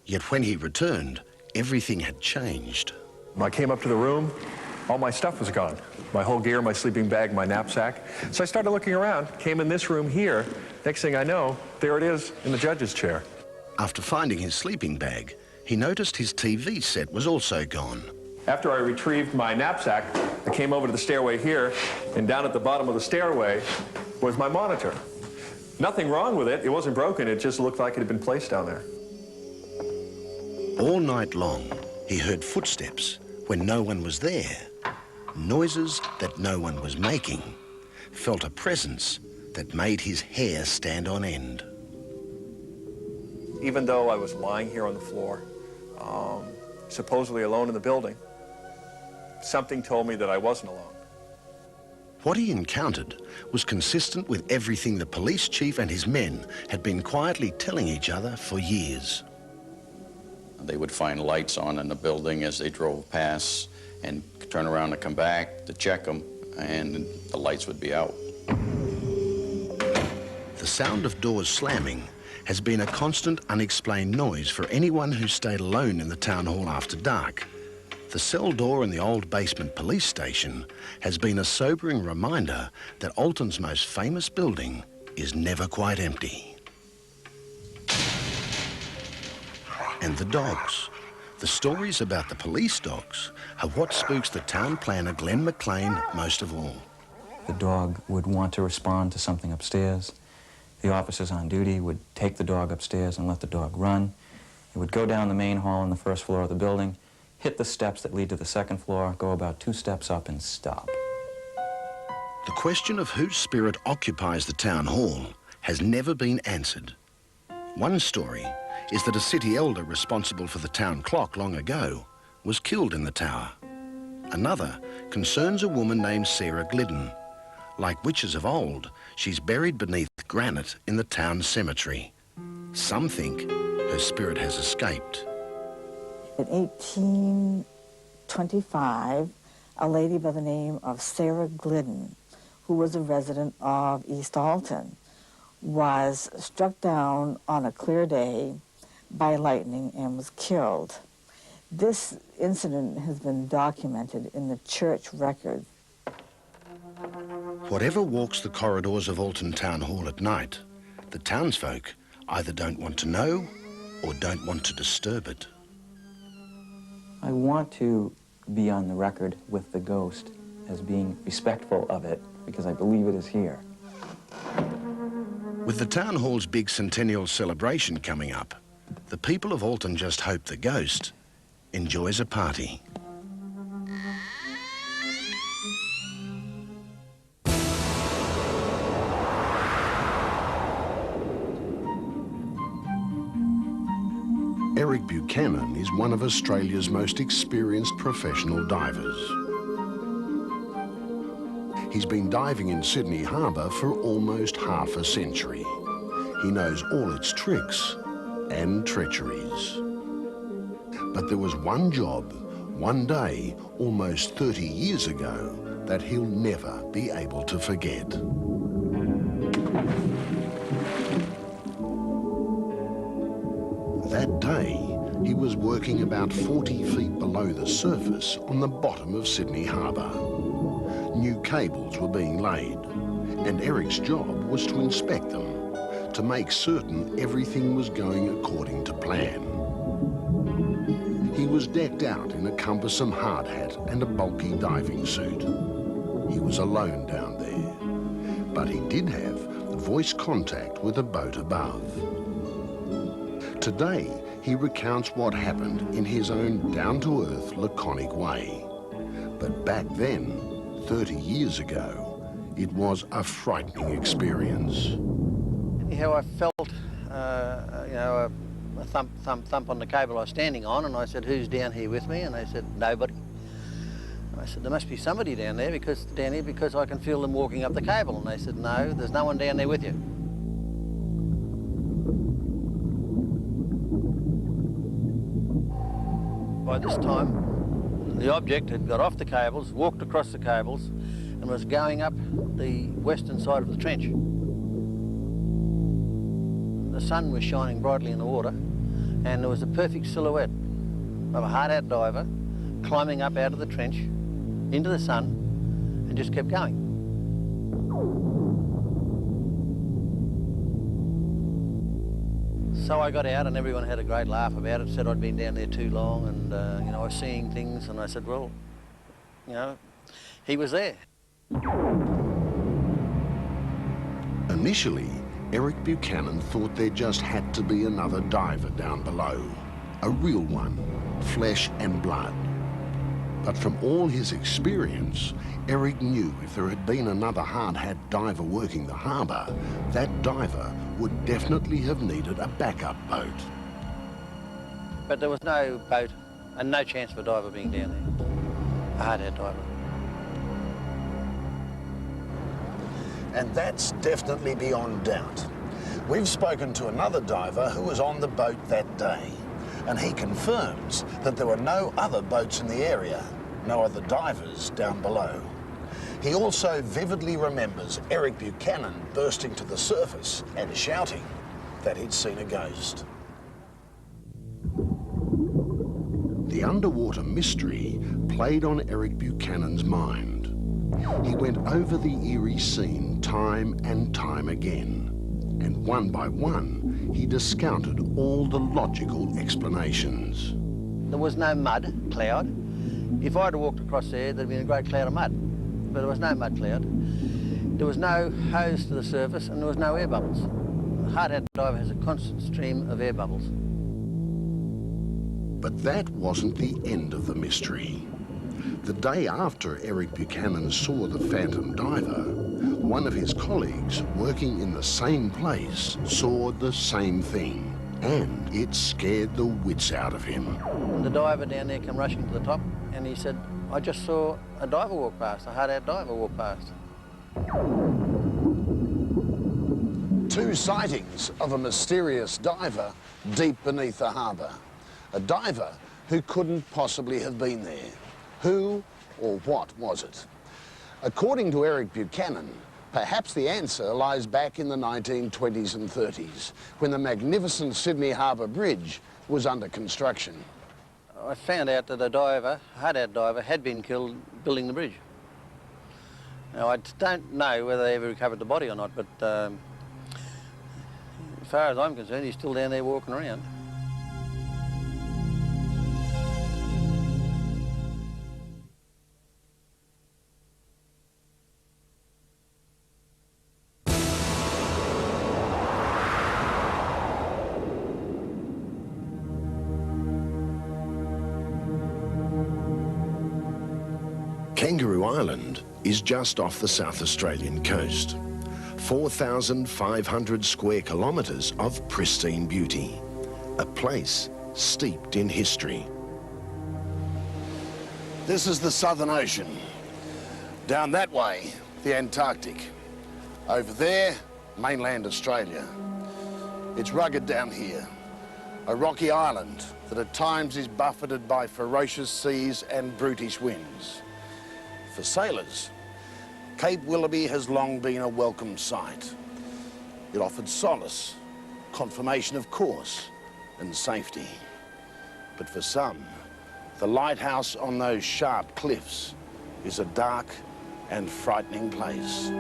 Yet when he returned, everything had changed. When I came up to the room, all my stuff was gone. My whole gear, my sleeping bag, my knapsack. So I started looking around, came in this room here. Next thing I know, there it is in the judge's chair. After finding his sleeping bag, he noticed his TV set was also gone. After I retrieved my knapsack, I came over to the stairway here, and down at the bottom of the stairway was my monitor. Nothing wrong with it. It wasn't broken. It just looked like it had been placed down there. All night long, he heard footsteps when no one was there, noises that no one was making, felt a presence that made his hair stand on end. Even though I was lying here on the floor, supposedly alone in the building, something told me that I wasn't alone. What he encountered was consistent with everything the police chief and his men had been quietly telling each other for years. They would find lights on in the building as they drove past and turn around and come back to check them, and the lights would be out. The sound of doors slamming has been a constant unexplained noise for anyone who stayed alone in the town hall after dark. The cell door in the old basement police station has been a sobering reminder that Alton's most famous building is never quite empty. And the dogs. The stories about the police dogs are what spooks the town planner Glenn McLean most of all. The dog would want to respond to something upstairs. The officers on duty would take the dog upstairs and let the dog run. It would go down the main hall on the first floor of the building, hit the steps that lead to the second floor, go about 2 steps up and stop. The question of whose spirit occupies the town hall has never been answered. One story is that a city elder responsible for the town clock long ago was killed in the tower. Another concerns a woman named Sarah Glidden. Like witches of old, she's buried beneath granite in the town cemetery. Some think her spirit has escaped. In 1825, a lady by the name of Sarah Glidden, who was a resident of East Alton, was struck down on a clear day by lightning and was killed. This incident has been documented in the church record. Whatever walks the corridors of Alton Town Hall at night, the townsfolk either don't want to know or don't want to disturb it. I want to be on the record with the ghost as being respectful of it because I believe it is here. With the town hall's big centennial celebration coming up, the people of Alton just hope the ghost enjoys a party. Eric Buchanan is one of Australia's most experienced professional divers. He's been diving in Sydney Harbour for almost half a century. He knows all its tricks and treacheries. But there was one job, one day, almost 30 years ago, that he'll never be able to forget. That day, he was working about 40 feet below the surface on the bottom of Sydney Harbour. New cables were being laid, and Eric's job was to inspect them, to make certain everything was going according to plan. He was decked out in a cumbersome hard hat and a bulky diving suit. He was alone down there, but he did have voice contact with a boat above. Today, he recounts what happened in his own down-to-earth, laconic way. But back then, 30 years ago, it was a frightening experience. Anyhow, I felt, a thump on the cable I was standing on, and I said, "Who's down here with me?" And they said, "Nobody." And I said, "There must be somebody down here because I can feel them walking up the cable." And they said, "No, there's no one down there with you." By this time, the object had got off the cables, walked across the cables, and was going up the western side of the trench. The sun was shining brightly in the water, and there was a perfect silhouette of a hard-hat diver climbing up out of the trench into the sun and just kept going. So I got out and everyone had a great laugh about it, said I'd been down there too long and, you know, I was seeing things, and I said, well, you know, he was there. Initially, Eric Buchanan thought there just had to be another diver down below. A real one, flesh and blood. But from all his experience, Eric knew if there had been another hard-hat diver working the harbour, that diver would definitely have needed a backup boat. But there was no boat and no chance of a diver being down there, a hard-hat diver. And that's definitely beyond doubt. We've spoken to another diver who was on the boat that day, and he confirms that there were no other boats in the area, no other divers down below. He also vividly remembers Eric Buchanan bursting to the surface and shouting that he'd seen a ghost. The underwater mystery played on Eric Buchanan's mind. He went over the eerie scene time and time again, and one by one, he discounted all the logical explanations. There was no mud cloud. If I'd have walked across there'd have been a great cloud of mud, but there was no mud cloud. There was no hose to the surface, and there was no air bubbles. A hard-hat diver has a constant stream of air bubbles. But that wasn't the end of the mystery. The day after Eric Buchanan saw the phantom diver, one of his colleagues working in the same place saw the same thing, and it scared the wits out of him. The diver down there came rushing to the top, and he said, I just saw a diver walk past, a hard-hat diver walk past. 2 sightings of a mysterious diver deep beneath the harbour. A diver who couldn't possibly have been there. Who or what was it? According to Eric Buchanan, perhaps the answer lies back in the 1920s and 30s, when the magnificent Sydney Harbour Bridge was under construction. I found out that a diver, a hard-hat diver, had been killed building the bridge. Now, I don't know whether they ever recovered the body or not, but as far as I'm concerned, he's still down there walking around. Kangaroo Island is just off the South Australian coast. 4,500 square kilometres of pristine beauty. A place steeped in history. This is the Southern Ocean. Down that way, the Antarctic. Over there, mainland Australia. It's rugged down here. A rocky island that at times is buffeted by ferocious seas and brutish winds. For sailors, Cape Willoughby has long been a welcome sight. It offered solace, confirmation of course, and safety. But for some, the lighthouse on those sharp cliffs is a dark and frightening place.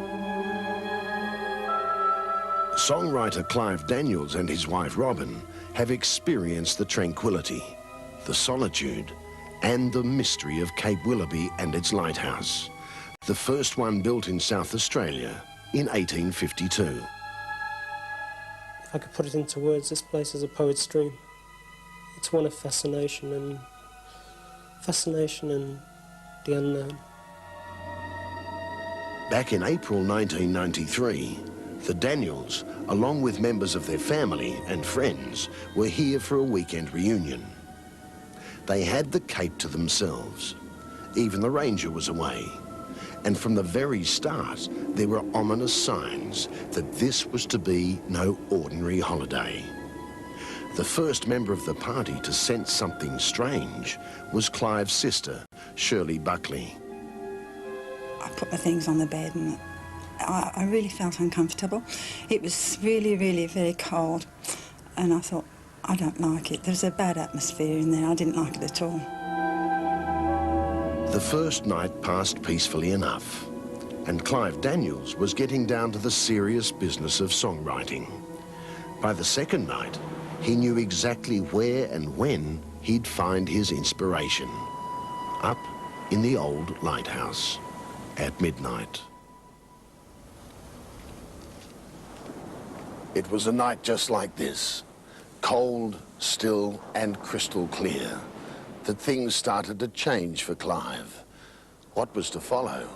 Songwriter Clive Daniels and his wife Robin have experienced the tranquility, the solitude, and the mystery of Cape Willoughby and its lighthouse, the first one built in South Australia in 1852. If I could put it into words, this place is a poet's dream. It's one of fascination and the unknown. Back in April 1993, the Daniels, along with members of their family and friends, were here for a weekend reunion. They had the Cape to themselves. Even the ranger was away. And from the very start, there were ominous signs that this was to be no ordinary holiday. The first member of the party to sense something strange was Clive's sister, Shirley Buckley. I put my things on the bed and I really felt uncomfortable. It was really, really very cold, and I thought, I don't like it. There's a bad atmosphere in there. I didn't like it at all. The first night passed peacefully enough, and Clive Daniels was getting down to the serious business of songwriting. By the second night, he knew exactly where and when he'd find his inspiration. Up in the old lighthouse at midnight. It was a night just like this, cold, still, and crystal clear, that things started to change for Clive. What was to follow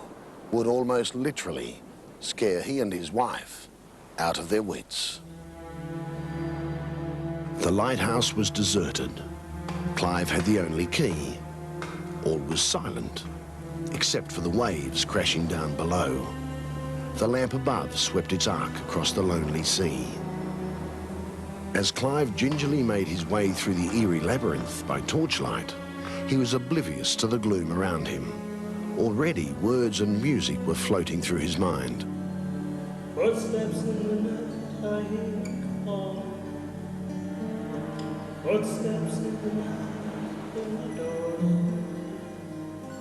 would almost literally scare he and his wife out of their wits. The lighthouse was deserted. Clive had the only key. All was silent, except for the waves crashing down below. The lamp above swept its arc across the lonely sea. As Clive gingerly made his way through the eerie labyrinth by torchlight, he was oblivious to the gloom around him. Already, words and music were floating through his mind. Footsteps in the night, I hear you call. Footsteps in the night, in the door.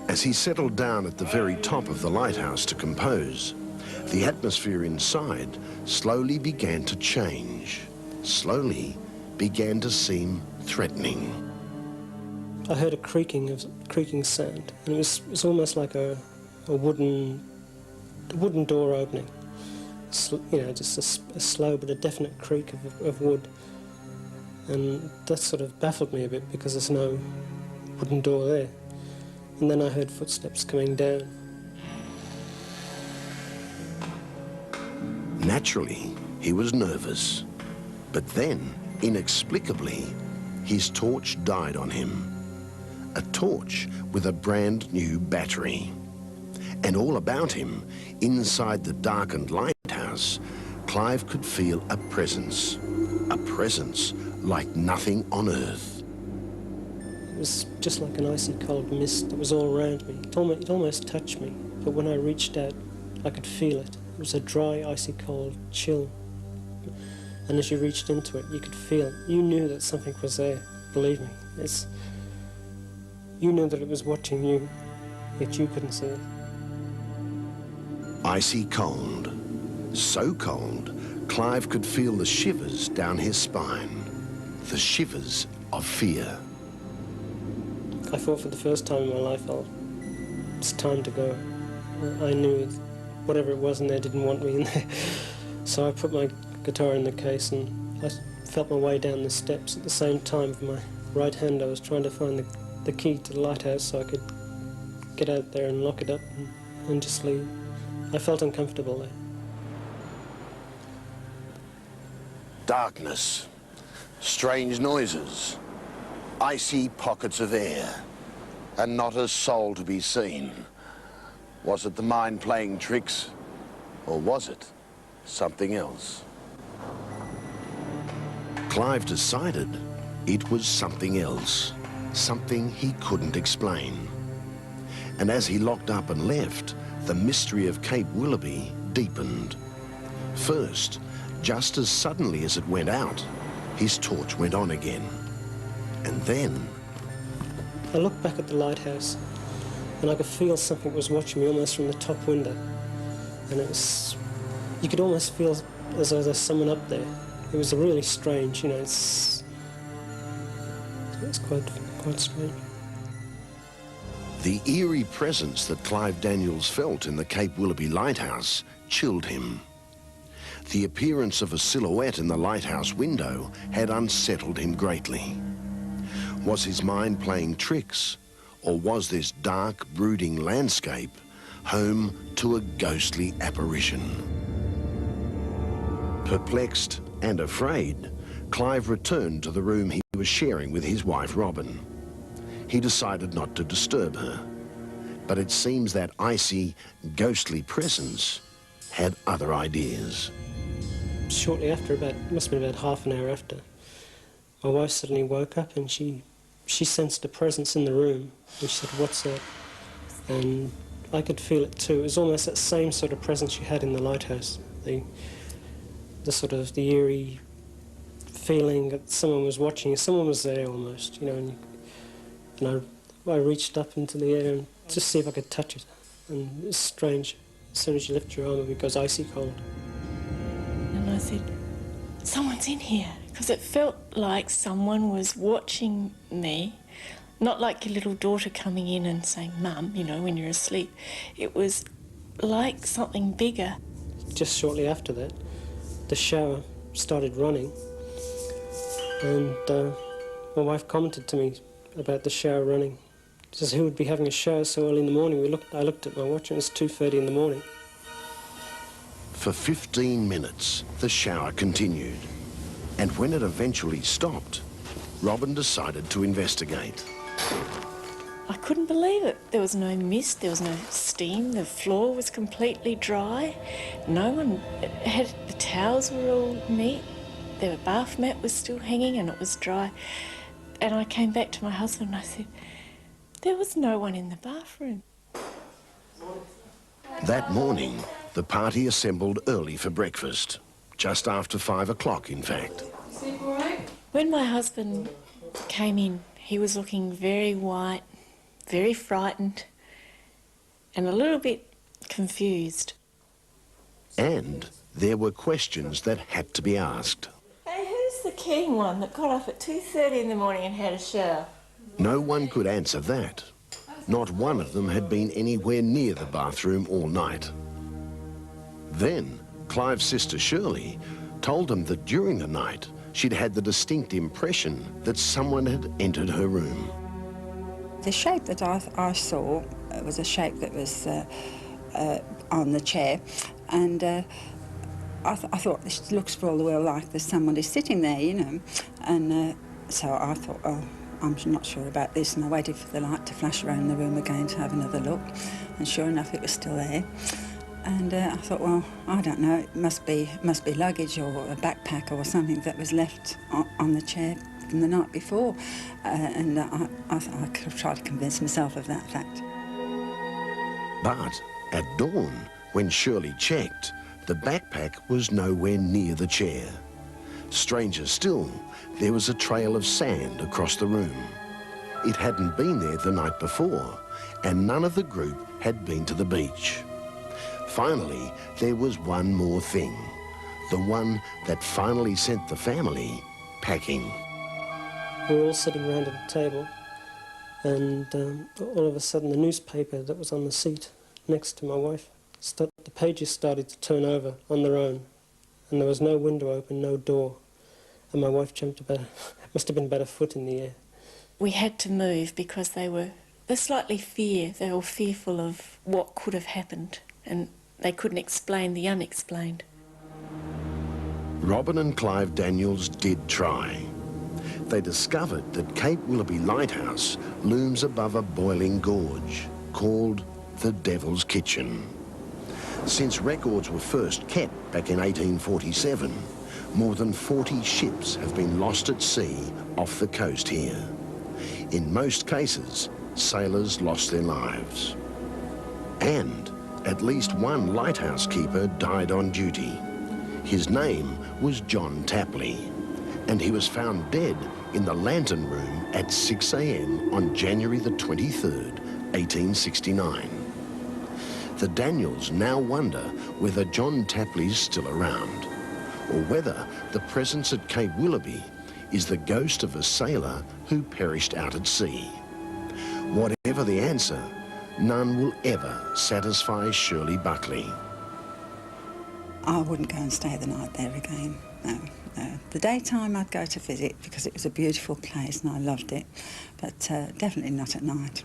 As he settled down at the very top of the lighthouse to compose, the atmosphere inside slowly began to change, slowly began to seem threatening. I heard a creaking sound, and it was almost like a wooden door opening. You know, just a slow but a definite creak of wood. And that sort of baffled me a bit because there's no wooden door there. And then I heard footsteps coming down. Naturally, he was nervous. But then, inexplicably, his torch died on him. A torch with a brand new battery. And all about him, inside the darkened lighthouse, Clive could feel a presence like nothing on earth. It was just like an icy cold mist that was all around me. It almost touched me, but when I reached out, I could feel it. It was a dry, icy cold chill. And as you reached into it, you could feel it. You knew that something was there, believe me. You knew that it was watching you, yet you couldn't see it. Icy cold. So cold, Clive could feel the shivers down his spine. The shivers of fear. I thought for the first time in my life, it's time to go. I knew whatever it was in there didn't want me in there. So I put my guitar in the case and I felt my way down the steps. At the same time, with my right hand, I was trying to find the key to the lighthouse so I could get out there and lock it up and just leave. I felt uncomfortable there. Darkness, strange noises, icy pockets of air, and not a soul to be seen. Was it the mind playing tricks, or was it something else? Clive decided it was something else, something he couldn't explain. And as he locked up and left, the mystery of Cape Willoughby deepened. First, just as suddenly as it went out, his torch went on again. And then... I looked back at the lighthouse and I could feel something was watching me almost from the top window. And it was... you could almost feel as though there's someone up there. It was really strange, you know, it's quite strange. The eerie presence that Clive Daniels felt in the Cape Willoughby lighthouse chilled him. The appearance of a silhouette in the lighthouse window had unsettled him greatly. Was his mind playing tricks, or was this dark, brooding landscape home to a ghostly apparition? Perplexed and afraid, Clive returned to the room he was sharing with his wife, Robin. He decided not to disturb her, but it seems that icy, ghostly presence had other ideas. Shortly after, it must have been about half an hour after, my wife suddenly woke up and she sensed a presence in the room. And she said, "What's that?" And I could feel it too. It was almost that same sort of presence you had in the lighthouse. The sort of the eerie feeling that someone was watching you. Someone was there almost, you know. And I reached up into the air and just see if I could touch it. And it's strange. As soon as you lift your arm, it goes icy cold. And I said, "Someone's in here," because it felt like someone was watching me. Not like your little daughter coming in and saying, "Mum," you know, when you're asleep. It was like something bigger. Just shortly after that, the shower started running. And my wife commented to me about the shower running. She says, "Who would be having a shower so early in the morning?" I looked at my watch and it was 2:30 in the morning. For 15 minutes, the shower continued. And when it eventually stopped, Robin decided to investigate. I couldn't believe it. There was no mist, there was no steam, the floor was completely dry. No one had, the towels were all neat, the bath mat was still hanging and it was dry. And I came back to my husband and I said, there was no one in the bathroom. That morning, the party assembled early for breakfast, just after 5 o'clock, in fact. When my husband came in, he was looking very white, very frightened, and a little bit confused. And there were questions that had to be asked. Hey, who's the keen one that got up at 2:30 in the morning and had a shower? No one could answer that. Not one of them had been anywhere near the bathroom all night. Then, Clive's sister Shirley told him that during the night she'd had the distinct impression that someone had entered her room. The shape that I saw was a shape that was on the chair, and I thought, this looks for all the world like there's somebody sitting there, you know. And so I thought, oh, I'm not sure about this, and I waited for the light to flash around the room again to have another look, and sure enough it was still there. And I thought, well, I don't know, it must be luggage or a backpack or something that was left on the chair from the night before. And I thought I could have tried to convince myself of that fact. But at dawn, when Shirley checked, the backpack was nowhere near the chair. Stranger still, there was a trail of sand across the room. It hadn't been there the night before, and none of the group had been to the beach. Finally, there was one more thing, the one that finally sent the family packing. We were all sitting around at a table, and all of a sudden the newspaper that was on the seat next to my wife, the pages started to turn over on their own, and there was no window open, no door, and my wife jumped about, must have been about a foot in the air. We had to move because they were slightly fearful of what could have happened, and they couldn't explain the unexplained. Robin and Clive Daniels did try. They discovered that Cape Willoughby Lighthouse looms above a boiling gorge called the Devil's Kitchen. Since records were first kept back in 1847, more than 40 ships have been lost at sea off the coast here. In most cases, sailors lost their lives. And at least one lighthouse keeper died on duty. His name was John Tapley, and he was found dead in the lantern room at 6 a.m. on January the 23rd, 1869. The Daniels now wonder whether John Tapley's still around, or whether the presence at Cape Willoughby is the ghost of a sailor who perished out at sea. Whatever the answer, none will ever satisfy Shirley Buckley. I wouldn't go and stay the night there again, no. The daytime I'd go to visit because it was a beautiful place and I loved it, but definitely not at night.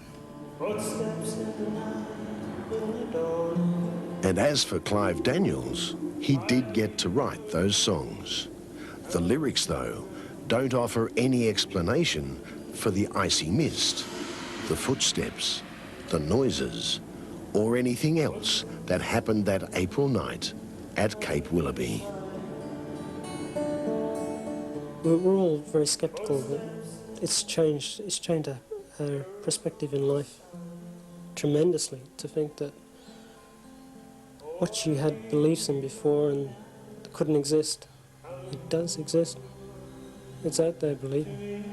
And as for Clive Daniels, he did get to write those songs. The lyrics, though, don't offer any explanation for the icy mist, the footsteps, the noises, or anything else that happened that April night at Cape Willoughby. we're all very sceptical, but it's changed our perspective in life tremendously, to think that what you had beliefs in before and couldn't exist, it does exist. It's out there, believe me.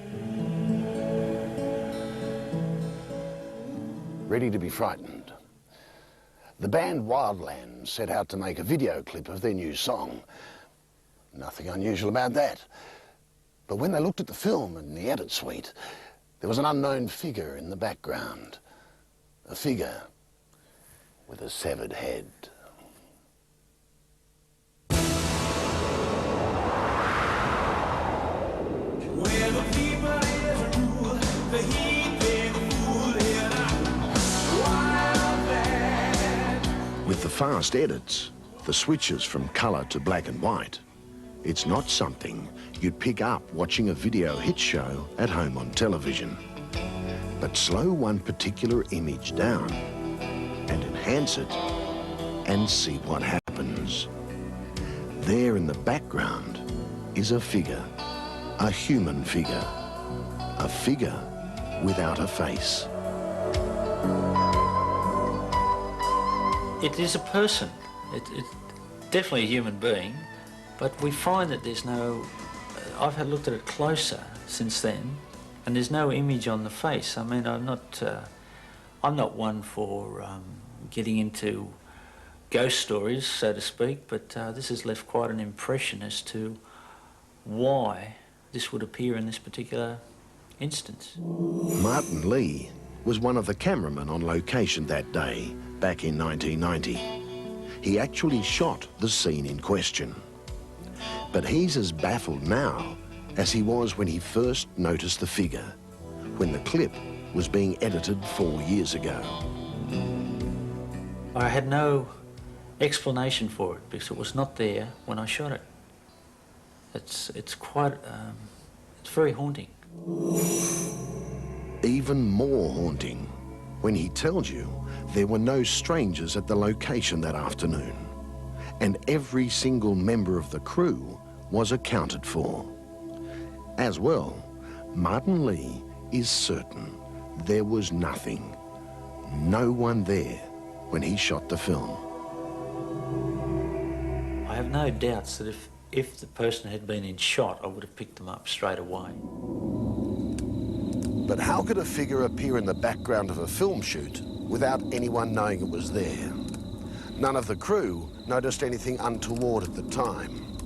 Ready to be frightened? The band Wildland set out to make a video clip of their new song. Nothing unusual about that. But when they looked at the film in the edit suite, there was an unknown figure in the background. A figure with a severed head. With the fast edits, the switches from colour to black and white, it's not something you'd pick up watching a video hit show at home on television. But slow one particular image down and enhance it and see what happens. There in the background is a figure, a human figure, a figure without a face. It is a person. It's definitely a human being, but we find that there's no... I've had looked at it closer since then, and there's no image on the face. I mean, I'm not one for getting into ghost stories, so to speak, but this has left quite an impression as to why this would appear in this particular instance. Martin Lee was one of the cameramen on location that day, back in 1990. He actually shot the scene in question. But he's as baffled now as he was when he first noticed the figure, when the clip was being edited 4 years ago. I had no explanation for it because it was not there when I shot it. It's quite, it's very haunting. Even more haunting when he tells you there were no strangers at the location that afternoon, and every single member of the crew was accounted for. As well, Martin Lee is certain there was nothing, no one there when he shot the film. I have no doubts that if the person had been in shot, I would have picked them up straight away. But how could a figure appear in the background of a film shoot without anyone knowing it was there? None of the crew noticed anything untoward at the time.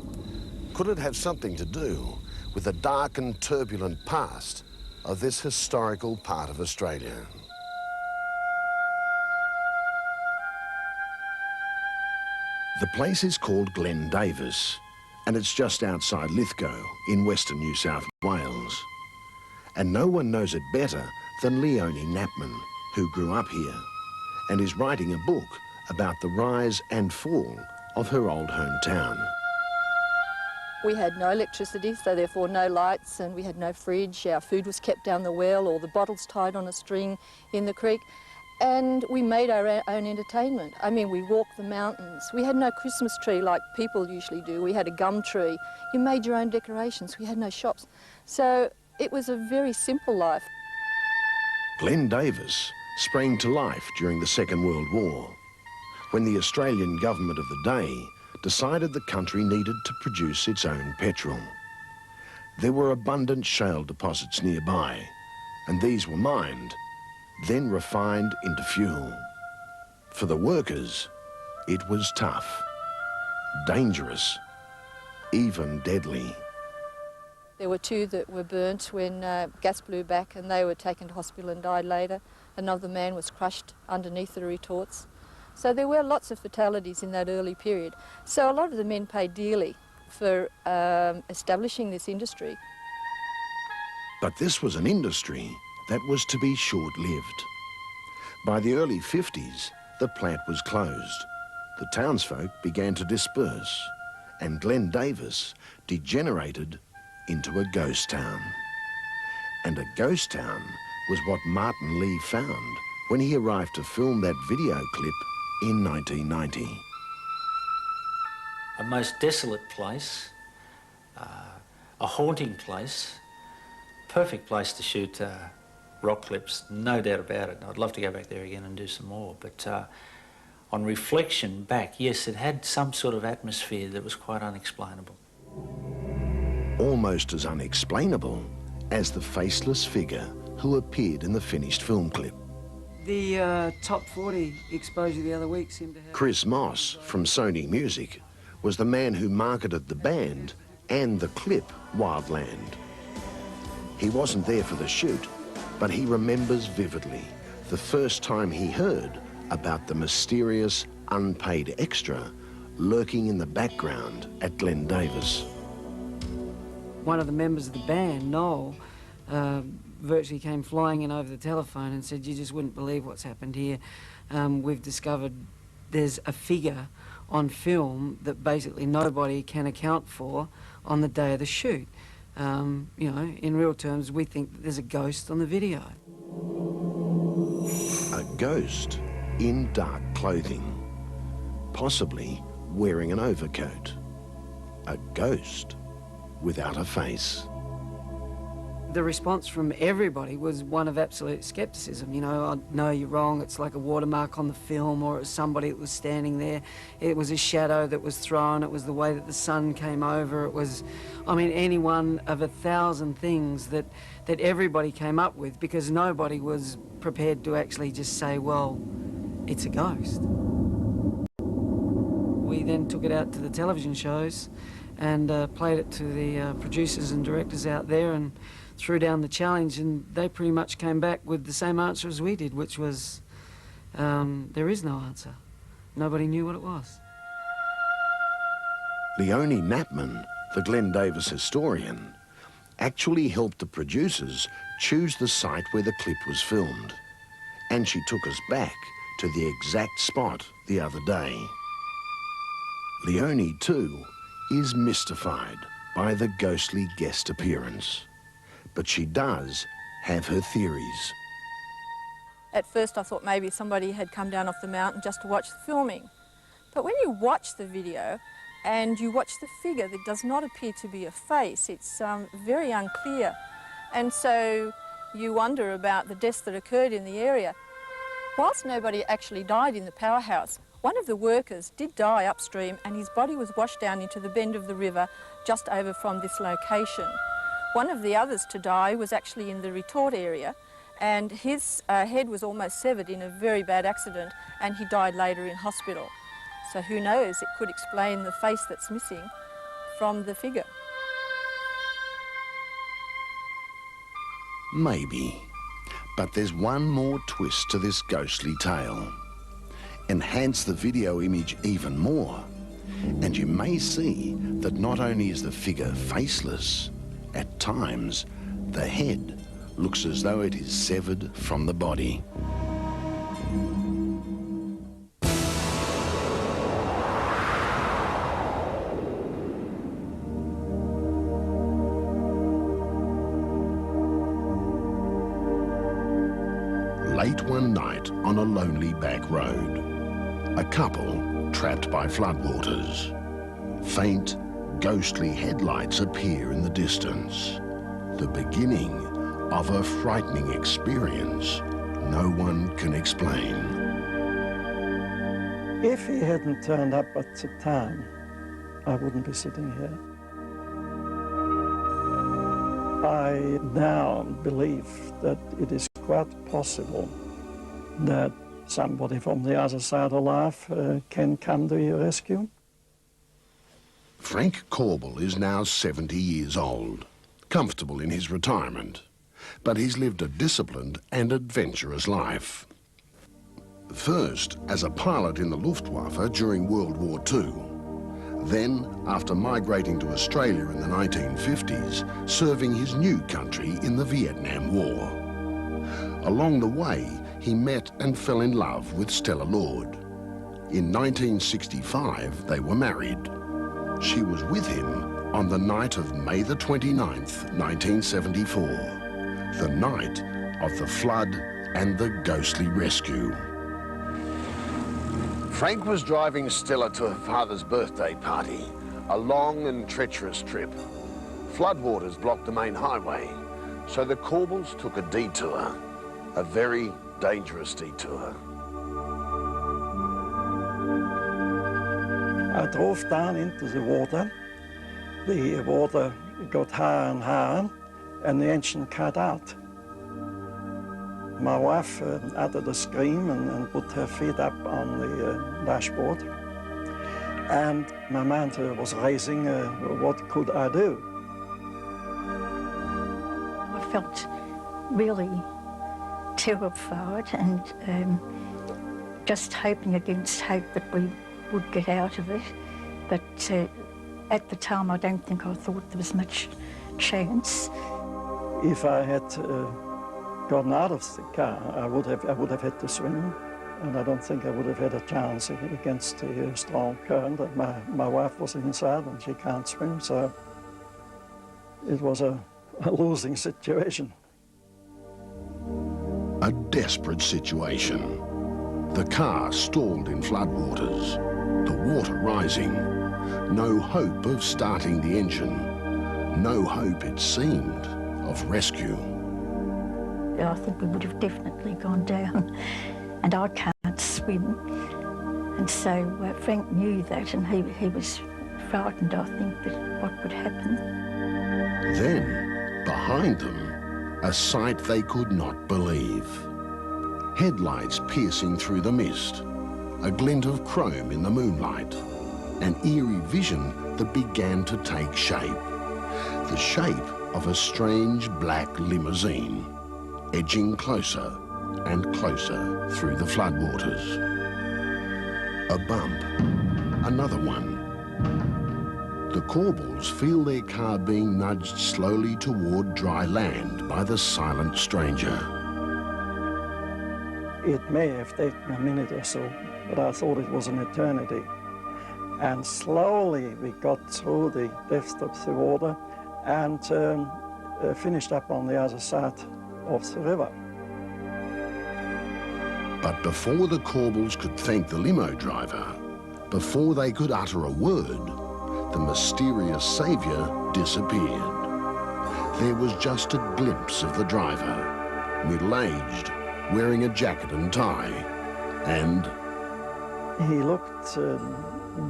Could it have something to do with the dark and turbulent past of this historical part of Australia? The place is called Glen Davis, and it's just outside Lithgow in western New South Wales. And no one knows it better than Leonie Knapman, who grew up here and is writing a book about the rise and fall of her old hometown. We had no electricity, so therefore no lights, and we had no fridge. Our food was kept down the well or the bottles tied on a string in the creek. And we made our own entertainment. I mean, we walked the mountains. We had no Christmas tree like people usually do. We had a gum tree. You made your own decorations. We had no shops. So it was a very simple life. Glen Davis sprang to life during the Second World War, when the Australian government of the day decided the country needed to produce its own petrol. There were abundant shale deposits nearby, and these were mined, then refined into fuel. For the workers, it was tough, dangerous, even deadly. There were two that were burnt when gas blew back, and they were taken to hospital and died later. Another man was crushed underneath the retorts. So there were lots of fatalities in that early period. So a lot of the men paid dearly for establishing this industry. But this was an industry that was to be short-lived. By the early 50s, the plant was closed. The townsfolk began to disperse, and Glen Davis degenerated into a ghost town. And a ghost town was what Martin Lee found when he arrived to film that video clip in 1990. A most desolate place, a haunting place, perfect place to shoot rock clips, no doubt about it. I'd love to go back there again and do some more, but on reflection back, yes, it had some sort of atmosphere that was quite unexplainable. Almost as unexplainable as the faceless figure who appeared in the finished film clip. The top 40 exposure the other week seemed to have... Chris Moss from Sony Music was the man who marketed the band and the clip Wildland. He wasn't there for the shoot, but he remembers vividly the first time he heard about the mysterious unpaid extra lurking in the background at Glen Davis. One of the members of the band, Noel, virtually came flying in over the telephone and said, "You just wouldn't believe what's happened here. We've discovered there's a figure on film that basically nobody can account for on the day of the shoot. You know, in real terms, we think that there's a ghost on the video." A ghost in dark clothing, possibly wearing an overcoat. A ghost without a face. The response from everybody was one of absolute skepticism. You know, "Oh, no, you're wrong, it's like a watermark on the film, or it was somebody that was standing there. It was a shadow that was thrown, it was the way that the sun came over, it was," I mean, any one of 1,000 things that everybody came up with, because nobody was prepared to actually just say, well, it's a ghost. We then took it out to the television shows and played it to the producers and directors out there and threw down the challenge, and they pretty much came back with the same answer as we did, which was, there is no answer. Nobody knew what it was. Leonie Knapman, the Glen Davis historian, actually helped the producers choose the site where the clip was filmed, and she took us back to the exact spot the other day. Leonie, too, is mystified by the ghostly guest appearance, but she does have her theories. At first I thought maybe somebody had come down off the mountain just to watch the filming. But when you watch the video and you watch the figure, there does not appear to be a face. It's very unclear. And so you wonder about the deaths that occurred in the area. Whilst nobody actually died in the powerhouse, one of the workers did die upstream, and his body was washed down into the bend of the river just over from this location. One of the others to die was actually in the retort area, and his head was almost severed in a very bad accident, and he died later in hospital. So who knows, it could explain the face that's missing from the figure. Maybe. But there's one more twist to this ghostly tale. Enhance the video image even more, and you may see that not only is the figure faceless, at times the head looks as though it is severed from the body. Late one night on a lonely back road, a couple trapped by floodwaters. Faint, ghostly headlights appear in the distance. The beginning of a frightening experience no one can explain. If he hadn't turned up at the time, I wouldn't be sitting here. I now believe that it is quite possible that somebody from the other side of life can come to your rescue. Frank Corbell is now 70 years old, comfortable in his retirement, but he's lived a disciplined and adventurous life. First, as a pilot in the Luftwaffe during World War II. Then, after migrating to Australia in the 1950s, serving his new country in the Vietnam War. Along the way, he met and fell in love with Stella Lord. In 1965, they were married. She was with him on the night of May the 29th, 1974, the night of the flood and the ghostly rescue. Frank was driving Stella to her father's birthday party, a long and treacherous trip. Floodwaters blocked the main highway, so the Corbels took a detour, a very dangerous detour. I drove down into the water. The water got higher and higher, and the engine cut out. My wife uttered a scream and put her feet up on the dashboard. And my mind was racing, what could I do? I felt really terrified and just hoping against hope that we would get out of it. But at the time, I don't think I thought there was much chance. If I had gotten out of the car, I would have had to swim, and I don't think I would have had a chance against the strong current. My wife was inside and she can't swim, so it was a losing situation. A desperate situation. The car stalled in floodwaters, the water rising. No hope of starting the engine. No hope, it seemed, of rescue. I think we would have definitely gone down, and I can't swim. And so Frank knew that, and he was frightened, I think, that what would happen. Then, behind them, a sight they could not believe. Headlights piercing through the mist, a glint of chrome in the moonlight, an eerie vision that began to take shape. The shape of a strange black limousine, edging closer and closer through the floodwaters. A bump, another one. The Corbels feel their car being nudged slowly toward dry land by the silent stranger. It may have taken a minute or so, but I thought it was an eternity. And slowly we got through the depths of the water and finished up on the other side of the river. But before the Corbels could thank the limo driver, before they could utter a word, the mysterious saviour disappeared. There was just a glimpse of the driver, middle-aged, wearing a jacket and tie, and... He looked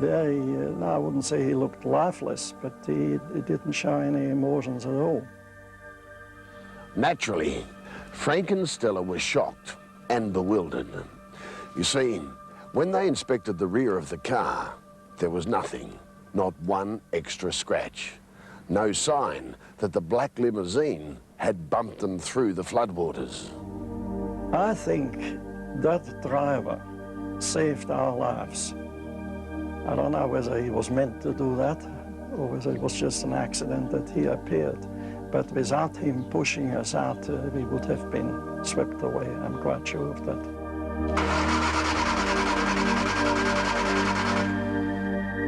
very, no, I wouldn't say he looked lifeless, but he didn't show any emotions at all. Naturally, Frank and Stella were shocked and bewildered. You see, when they inspected the rear of the car, there was nothing, not one extra scratch. No sign that the black limousine had bumped them through the floodwaters. I think that driver saved our lives. I don't know whether he was meant to do that or whether it was just an accident that he appeared. But without him pushing us out, we would have been swept away. I'm quite sure of that.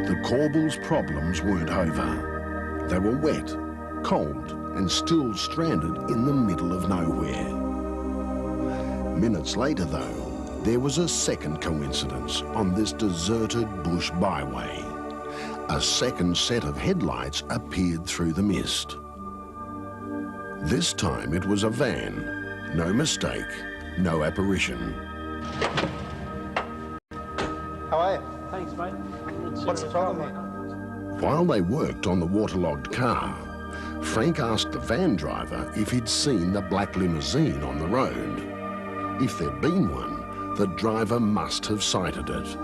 The Corbels' problems weren't over. They were wet, cold, and still stranded in the middle of nowhere. Minutes later, though, there was a second coincidence on this deserted bush byway. A second set of headlights appeared through the mist. This time it was a van. No mistake, no apparition. How are you? Thanks, mate. What's the problem here? While they worked on the waterlogged car, Frank asked the van driver if he'd seen the black limousine on the road. If there'd been one, the driver must have sighted it.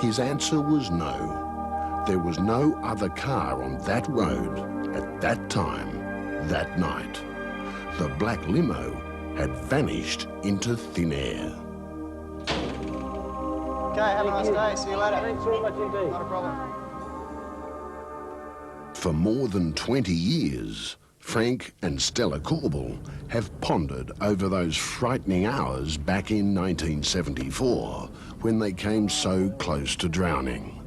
His answer was no. There was no other car on that road at that time, that night. The black limo had vanished into thin air. Okay, have a nice day. See you later. Thanks very much indeed. Not a problem. For more than 20 years, Frank and Stella Corbel have pondered over those frightening hours back in 1974 when they came so close to drowning.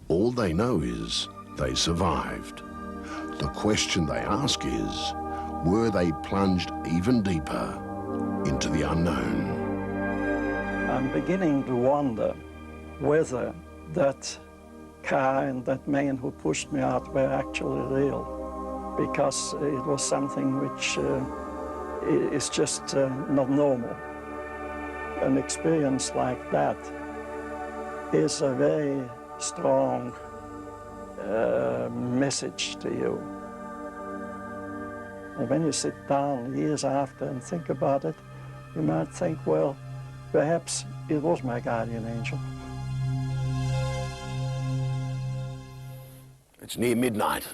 All they know is they survived. The question they ask is, were they plunged even deeper into the unknown? I'm beginning to wonder whether that car and that man who pushed me out were actually real. because it was something which is just not normal. An experience like that is a very strong message to you. And when you sit down years after and think about it, you might think, well, perhaps it was my guardian angel. It's near midnight.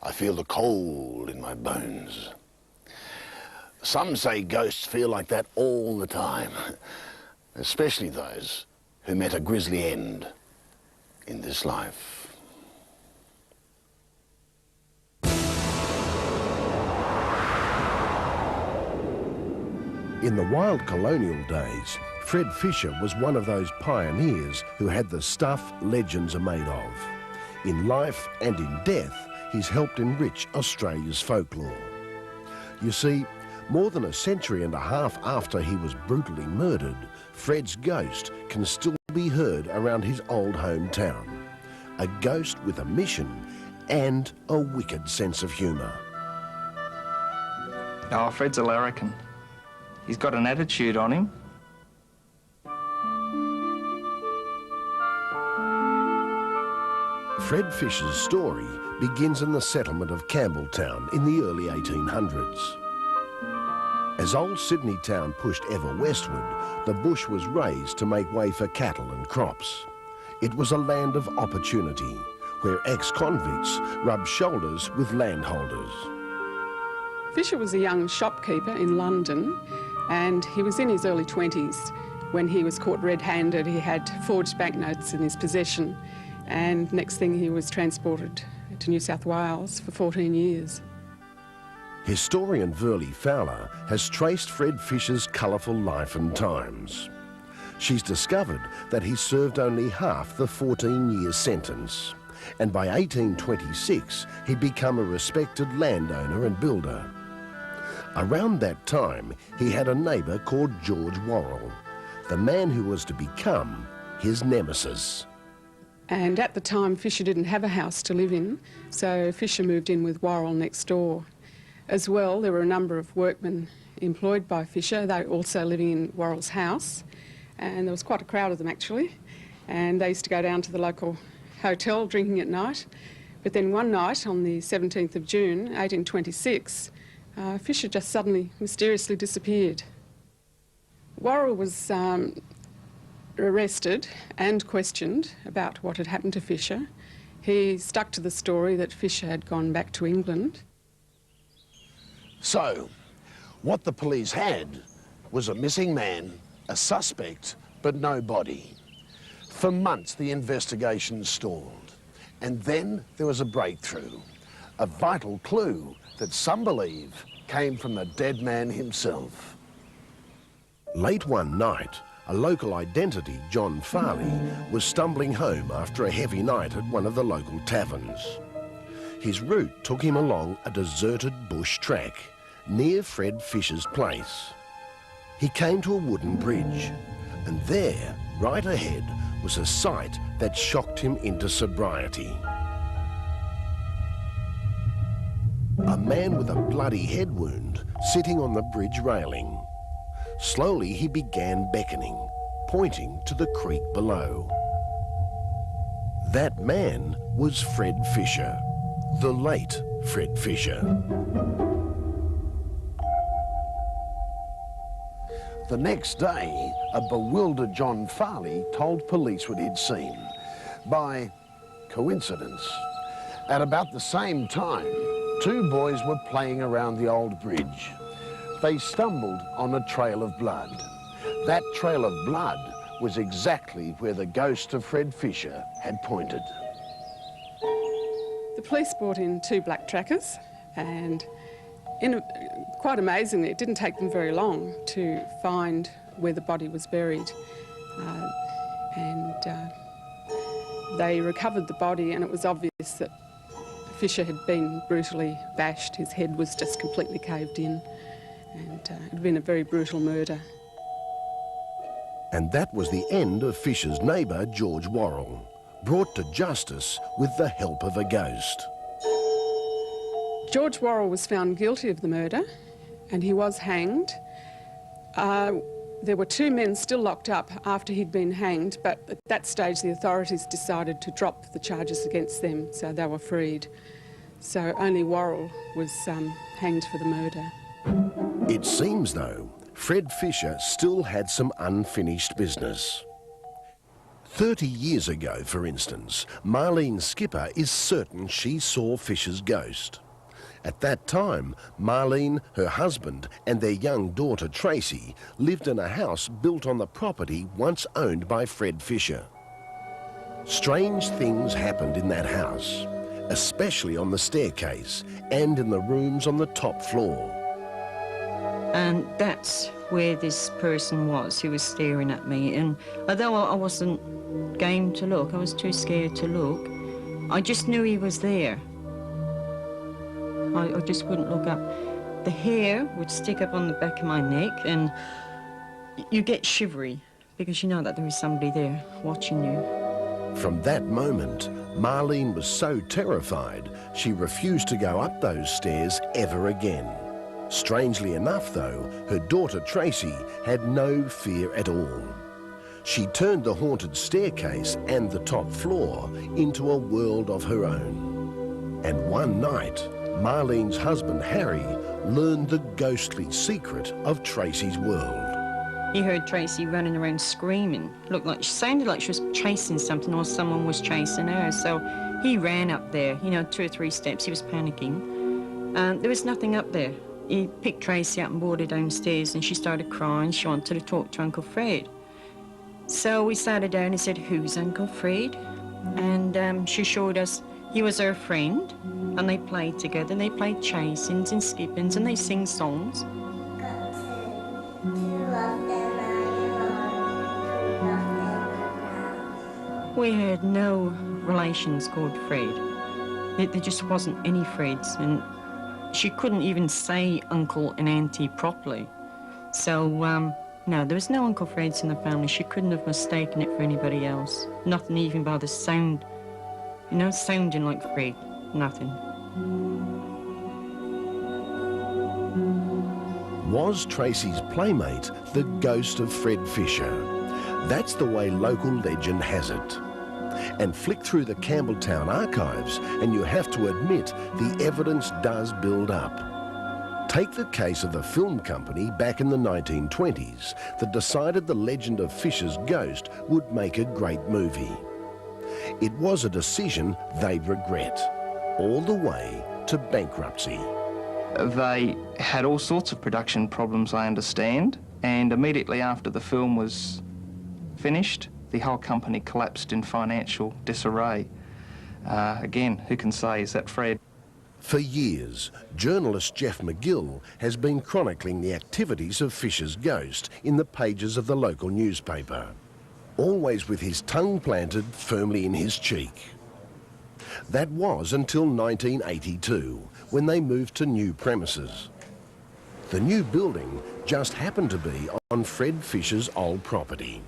I feel the cold in my bones. Some say ghosts feel like that all the time, especially those who met a grisly end in this life. In the wild colonial days, Fred Fisher was one of those pioneers who had the stuff legends are made of. In life and in death, he's helped enrich Australia's folklore. You see, more than a century and a half after he was brutally murdered, Fred's ghost can still be heard around his old hometown. A ghost with a mission and a wicked sense of humour. Oh, Fred's a larrikin. He's got an attitude on him. Fred Fisher's story begins in the settlement of Campbelltown in the early 1800s. As old Sydney town pushed ever westward, the bush was raised to make way for cattle and crops. It was a land of opportunity, where ex-convicts rubbed shoulders with landholders. Fisher was a young shopkeeper in London, and he was in his early 20s when he was caught red-handed. He had forged banknotes in his possession, and next thing he was transported to New South Wales for 14 years. Historian Verlie Fowler has traced Fred Fisher's colourful life and times. She's discovered that he served only half the 14-year sentence, and by 1826 he'd become a respected landowner and builder. Around that time, he had a neighbour called George Worrell, the man who was to become his nemesis. And at the time, Fisher didn't have a house to live in, so Fisher moved in with Worrell next door. As well, there were a number of workmen employed by Fisher. They were also living in Worrell's house, and there was quite a crowd of them actually, and they used to go down to the local hotel drinking at night. But then one night, on the 17th of June, 1826, Fisher just suddenly, mysteriously disappeared. Worrell was arrested and questioned about what had happened to Fisher. He stuck to the story that Fisher had gone back to England. So, what the police had was a missing man, a suspect, but no body. For months, the investigation stalled. And then there was a breakthrough, a vital clue that some believe came from the dead man himself. Late one night, a local identity, John Farley, was stumbling home after a heavy night at one of the local taverns. His route took him along a deserted bush track near Fred Fisher's place. He came to a wooden bridge, and there, right ahead, was a sight that shocked him into sobriety. A man with a bloody head wound sitting on the bridge railing. Slowly he began beckoning, pointing to the creek below. That man was Fred Fisher, the late Fred Fisher. The next day, a bewildered John Farley told police what he'd seen. By coincidence, at about the same time, two boys were playing around the old bridge. They stumbled on a trail of blood. That trail of blood was exactly where the ghost of Fred Fisher had pointed. The police brought in two black trackers, and quite amazingly, it didn't take them very long to find where the body was buried. They recovered the body, and it was obvious that Fisher had been brutally bashed. His head was just completely caved in, and it had been a very brutal murder. And that was the end of Fisher's neighbour, George Worrell, brought to justice with the help of a ghost. George Worrell was found guilty of the murder and he was hanged. There were 2 men still locked up after he'd been hanged, but at that stage the authorities decided to drop the charges against them, so they were freed. So only Worrell was hanged for the murder. It seems, though, Fred Fisher still had some unfinished business. 30 years ago, for instance, Marlene Skipper is certain she saw Fisher's ghost. At that time, Marlene, her husband and their young daughter Tracy lived in a house built on the property once owned by Fred Fisher. Strange things happened in that house, especially on the staircase and in the rooms on the top floor. And that's where this person was who was staring at me. And although I wasn't game to look, I was too scared to look, I just knew he was there. I just wouldn't look up. The hair would stick up on the back of my neck and you get shivery because you know that there is somebody there watching you. From that moment, Marlene was so terrified she refused to go up those stairs ever again. Strangely enough, though, her daughter Tracy had no fear at all. She turned the haunted staircase and the top floor into a world of her own. And one night, Marlene's husband Harry learned the ghostly secret of Tracy's world. He heard Tracy running around screaming. Sounded like she was chasing something or someone was chasing her. So he ran up there, 2 or 3 steps. He was panicking. There was nothing up there. He picked Tracy up and brought her downstairs and she started crying. She wanted to talk to Uncle Fred. So we sat her down and said, "Who's Uncle Fred?" And she showed us he was her friend, and they played together. They played chasings and skippings and they sing songs. We had no relations called Fred. There just wasn't any Freds, and she couldn't even say uncle and auntie properly. So, no, there was no Uncle Freds in the family. She couldn't have mistaken it for anybody else. Nothing even by the sound, sounding like Fred. Nothing. Was Tracy's playmate the ghost of Fred Fisher? That's the way local legend has it. And flick through the Campbelltown archives and you have to admit the evidence does build up. Take the case of the film company back in the 1920s that decided the legend of Fisher's ghost would make a great movie. It was a decision they'd regret, all the way to bankruptcy. They had all sorts of production problems, I understand, and immediately after the film was finished, the whole company collapsed in financial disarray. Again, who can say, is that Fred? For years, journalist Jeff McGill has been chronicling the activities of Fisher's ghost in the pages of the local newspaper, always with his tongue planted firmly in his cheek. That was until 1982, when they moved to new premises. The new building just happened to be on Fred Fisher's old property.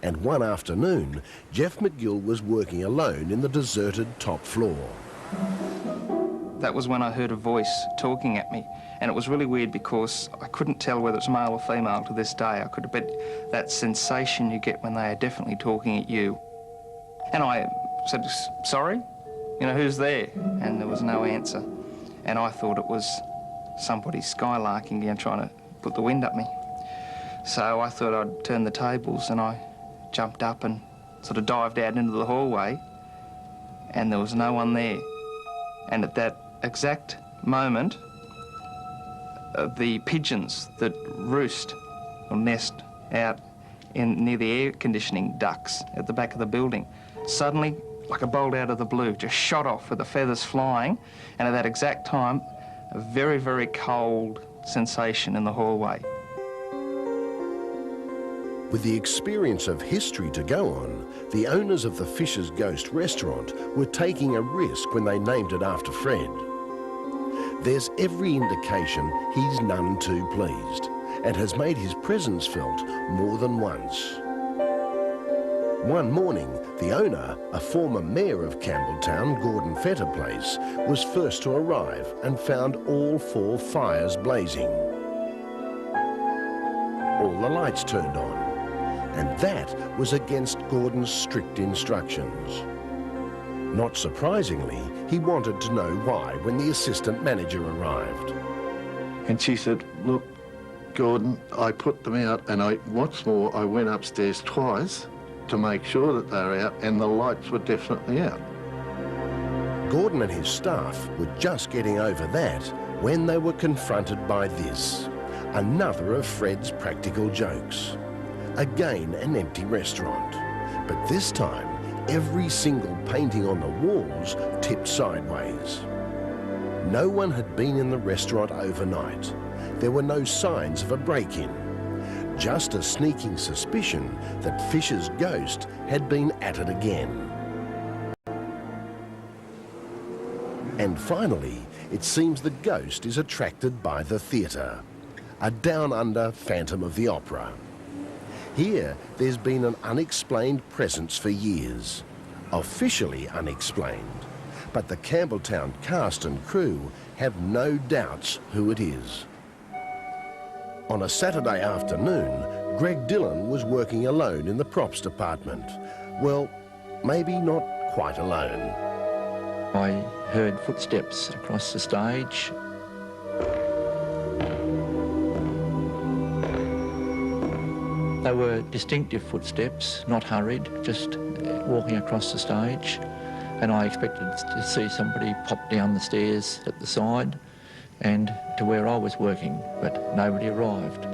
And one afternoon, Jeff McGill was working alone in the deserted top floor. That was when I heard a voice talking at me, and it was really weird because I couldn't tell whether it was male or female to this day. I could have bet that sensation you get when they are definitely talking at you. And I said, "Sorry? Who's there?" And there was no answer. And I thought it was somebody skylarking down trying to put the wind up me. So I thought I'd turn the tables, and I jumped up and sort of dived out into the hallway, and there was no one there. And at that exact moment, the pigeons that roost or nest out near the air conditioning ducts at the back of the building, suddenly, like a bolt out of the blue, just shot off with the feathers flying, and at that exact time, a very, very cold sensation in the hallway. With the experience of history to go on, the owners of the Fisher's Ghost restaurant were taking a risk when they named it after Fred. There's every indication he's none too pleased and has made his presence felt more than once. One morning, the owner, a former mayor of Campbelltown, Gordon Fetter Place, was first to arrive and found all 4 fires blazing. All the lights turned on, and that was against Gordon's strict instructions. Not surprisingly, he wanted to know why when the assistant manager arrived. And she said, look, Gordon, I put them out, and what's more, I went upstairs twice to make sure that they were out, and the lights were definitely out. Gordon and his staff were just getting over that when they were confronted by this, another of Fred's practical jokes. Again, an empty restaurant, but this time, every single painting on the walls tipped sideways. No one had been in the restaurant overnight. There were no signs of a break-in. Just a sneaking suspicion that Fisher's ghost had been at it again. And finally, it seems the ghost is attracted by the theatre, a down-under Phantom of the Opera. Here, there's been an unexplained presence for years, officially unexplained, but the Campbelltown cast and crew have no doubts who it is. On a Saturday afternoon, Greg Dillon was working alone in the props department. Well, maybe not quite alone. I heard footsteps across the stage. They were distinctive footsteps, not hurried, just walking across the stage. And I expected to see somebody pop down the stairs at the side and to where I was working, but nobody arrived.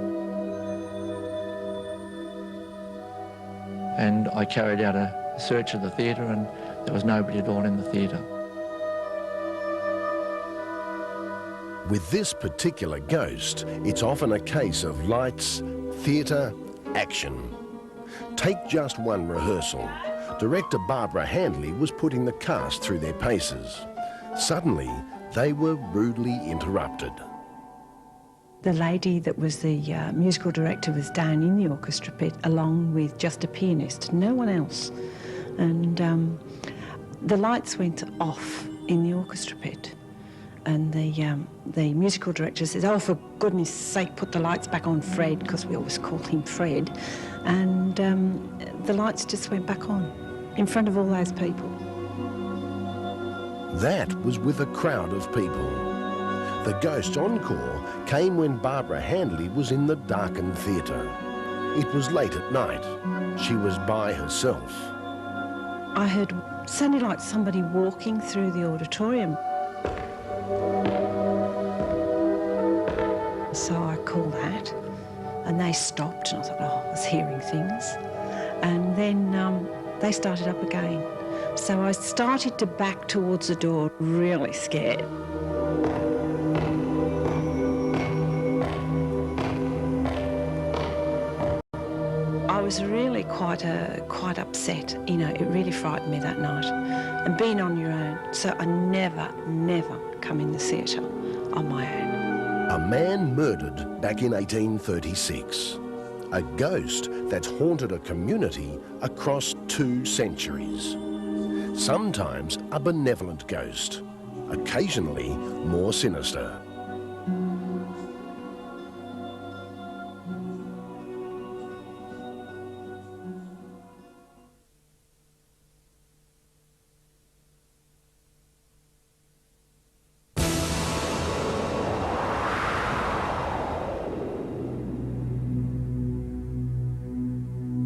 And I carried out a search of the theatre, and there was nobody at all in the theatre. With this particular ghost, it's often a case of lights, theatre, action. Take just one rehearsal. Director Barbara Handley was putting the cast through their paces. Suddenly, they were rudely interrupted. The lady that was the musical director was down in the orchestra pit along with just a pianist, no one else. And the lights went off in the orchestra pit. And the musical director says, oh, for goodness sake, put the lights back on, Fred, because we always call him Fred. And the lights just went back on in front of all those people. That was with a crowd of people. The ghost encore came when Barbara Handley was in the darkened theatre. It was late at night. She was by herself. I heard sounded like somebody walking through the auditorium. So I called that, and they stopped, and I thought, oh, I was hearing things. And then they started up again. So I started to back towards the door, really scared. I was really quite upset. You know, it really frightened me that night. And being on your own, so I never come in the theatre on my own. A man murdered back in 1836. A ghost that's haunted a community across 2 centuries. Sometimes a benevolent ghost, occasionally more sinister.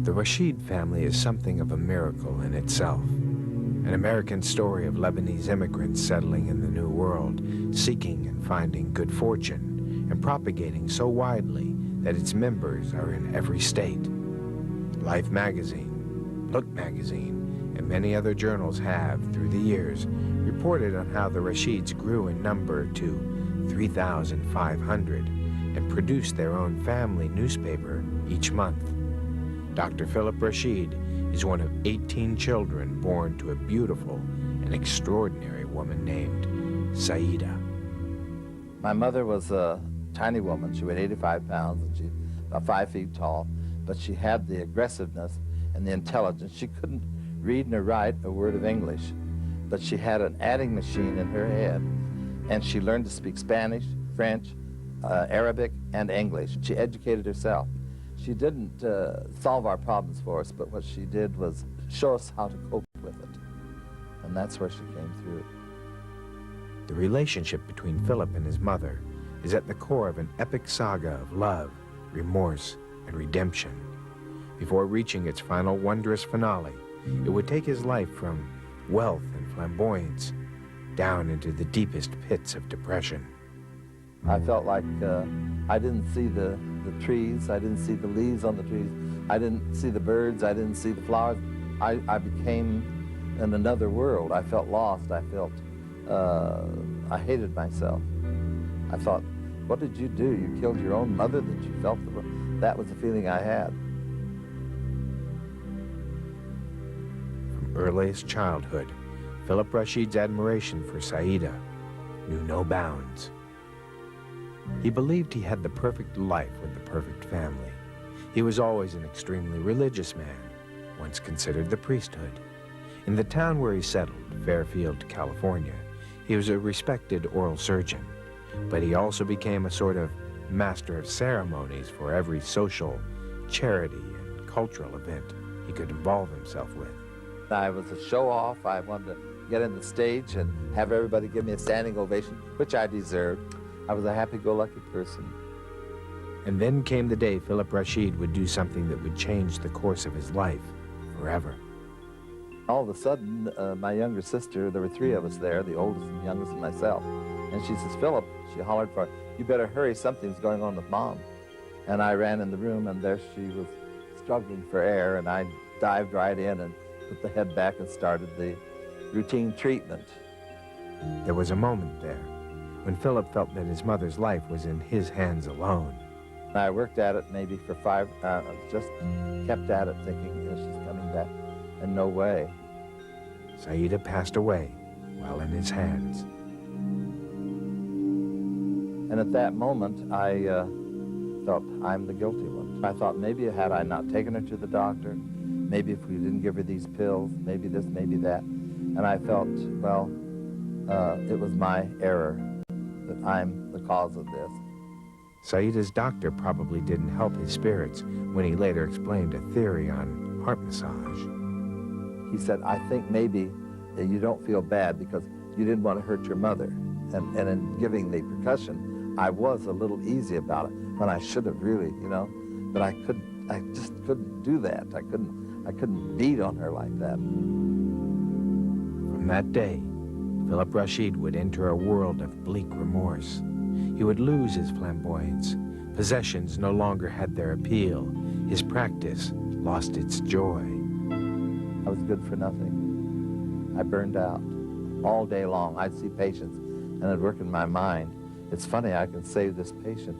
The Rashid family is something of a miracle in itself. An American story of Lebanese immigrants settling in the New World, seeking and finding good fortune, and propagating so widely that its members are in every state. Life magazine, Look magazine, and many other journals have, through the years, reported on how the Rashids grew in number to 3,500 and produced their own family newspaper each month. Dr. Philip Rashid is one of 18 children born to a beautiful and extraordinary woman named Saida. My mother was a tiny woman. She weighed 85 pounds and she's about 5 feet tall, but she had the aggressiveness and the intelligence. She couldn't read nor write a word of English, but she had an adding machine in her head, and she learned to speak Spanish, French, Arabic, and English. She educated herself. She didn't solve our problems for us, but what she did was show us how to cope with it, and that's where she came through. The relationship between Philip and his mother is at the core of an epic saga of love, remorse, and redemption. Before reaching its final wondrous finale, it would take his life from wealth and flamboyance down into the deepest pits of depression. I felt like I didn't see the trees, I didn't see the leaves on the trees, I didn't see the birds, I didn't see the flowers. I became in another world. I felt lost. I felt, I hated myself. I thought, what did you do? You killed your own mother that you felt that was the feeling I had. From earliest childhood, Philip Rashid's admiration for Saida knew no bounds. He believed he had the perfect life with the perfect family. He was always an extremely religious man, once considered the priesthood. In the town where he settled, Fairfield, California, he was a respected oral surgeon, but he also became a sort of master of ceremonies for every social, charity, and cultural event he could involve himself with. I was a show-off. I wanted to get on the stage and have everybody give me a standing ovation, which I deserved. I was a happy-go-lucky person. And then came the day Philip Rashid would do something that would change the course of his life forever. All of a sudden, my younger sister, there were three of us there, the oldest and youngest and myself, and she says, Philip, she hollered for, you better hurry, something's going on with Mom. And I ran in the room, and there she was struggling for air, and I dived right in and put the head back and started the routine treatment. There was a moment there when Philip felt that his mother's life was in his hands alone. I worked at it maybe for just kept at it thinking, you know, she's coming back, and no way. Saida passed away while in his hands. And at that moment, I felt I'm the guilty one. I thought maybe had I not taken her to the doctor, maybe if we didn't give her these pills, maybe this, maybe that. And I felt, well, it was my error, that I'm the cause of this. Saida's doctor probably didn't help his spirits when he later explained a theory on heart massage. He said, I think maybe you don't feel bad because you didn't want to hurt your mother. And in giving the percussion, I was a little easy about it when I should have really, you know, but I just couldn't do that. I couldn't beat on her like that. From that day, Philip Rashid would enter a world of bleak remorse. He would lose his flamboyance. Possessions no longer had their appeal. His practice lost its joy. I was good for nothing. I burned out all day long. I'd see patients, and I'd work in my mind. It's funny, I can save this patient,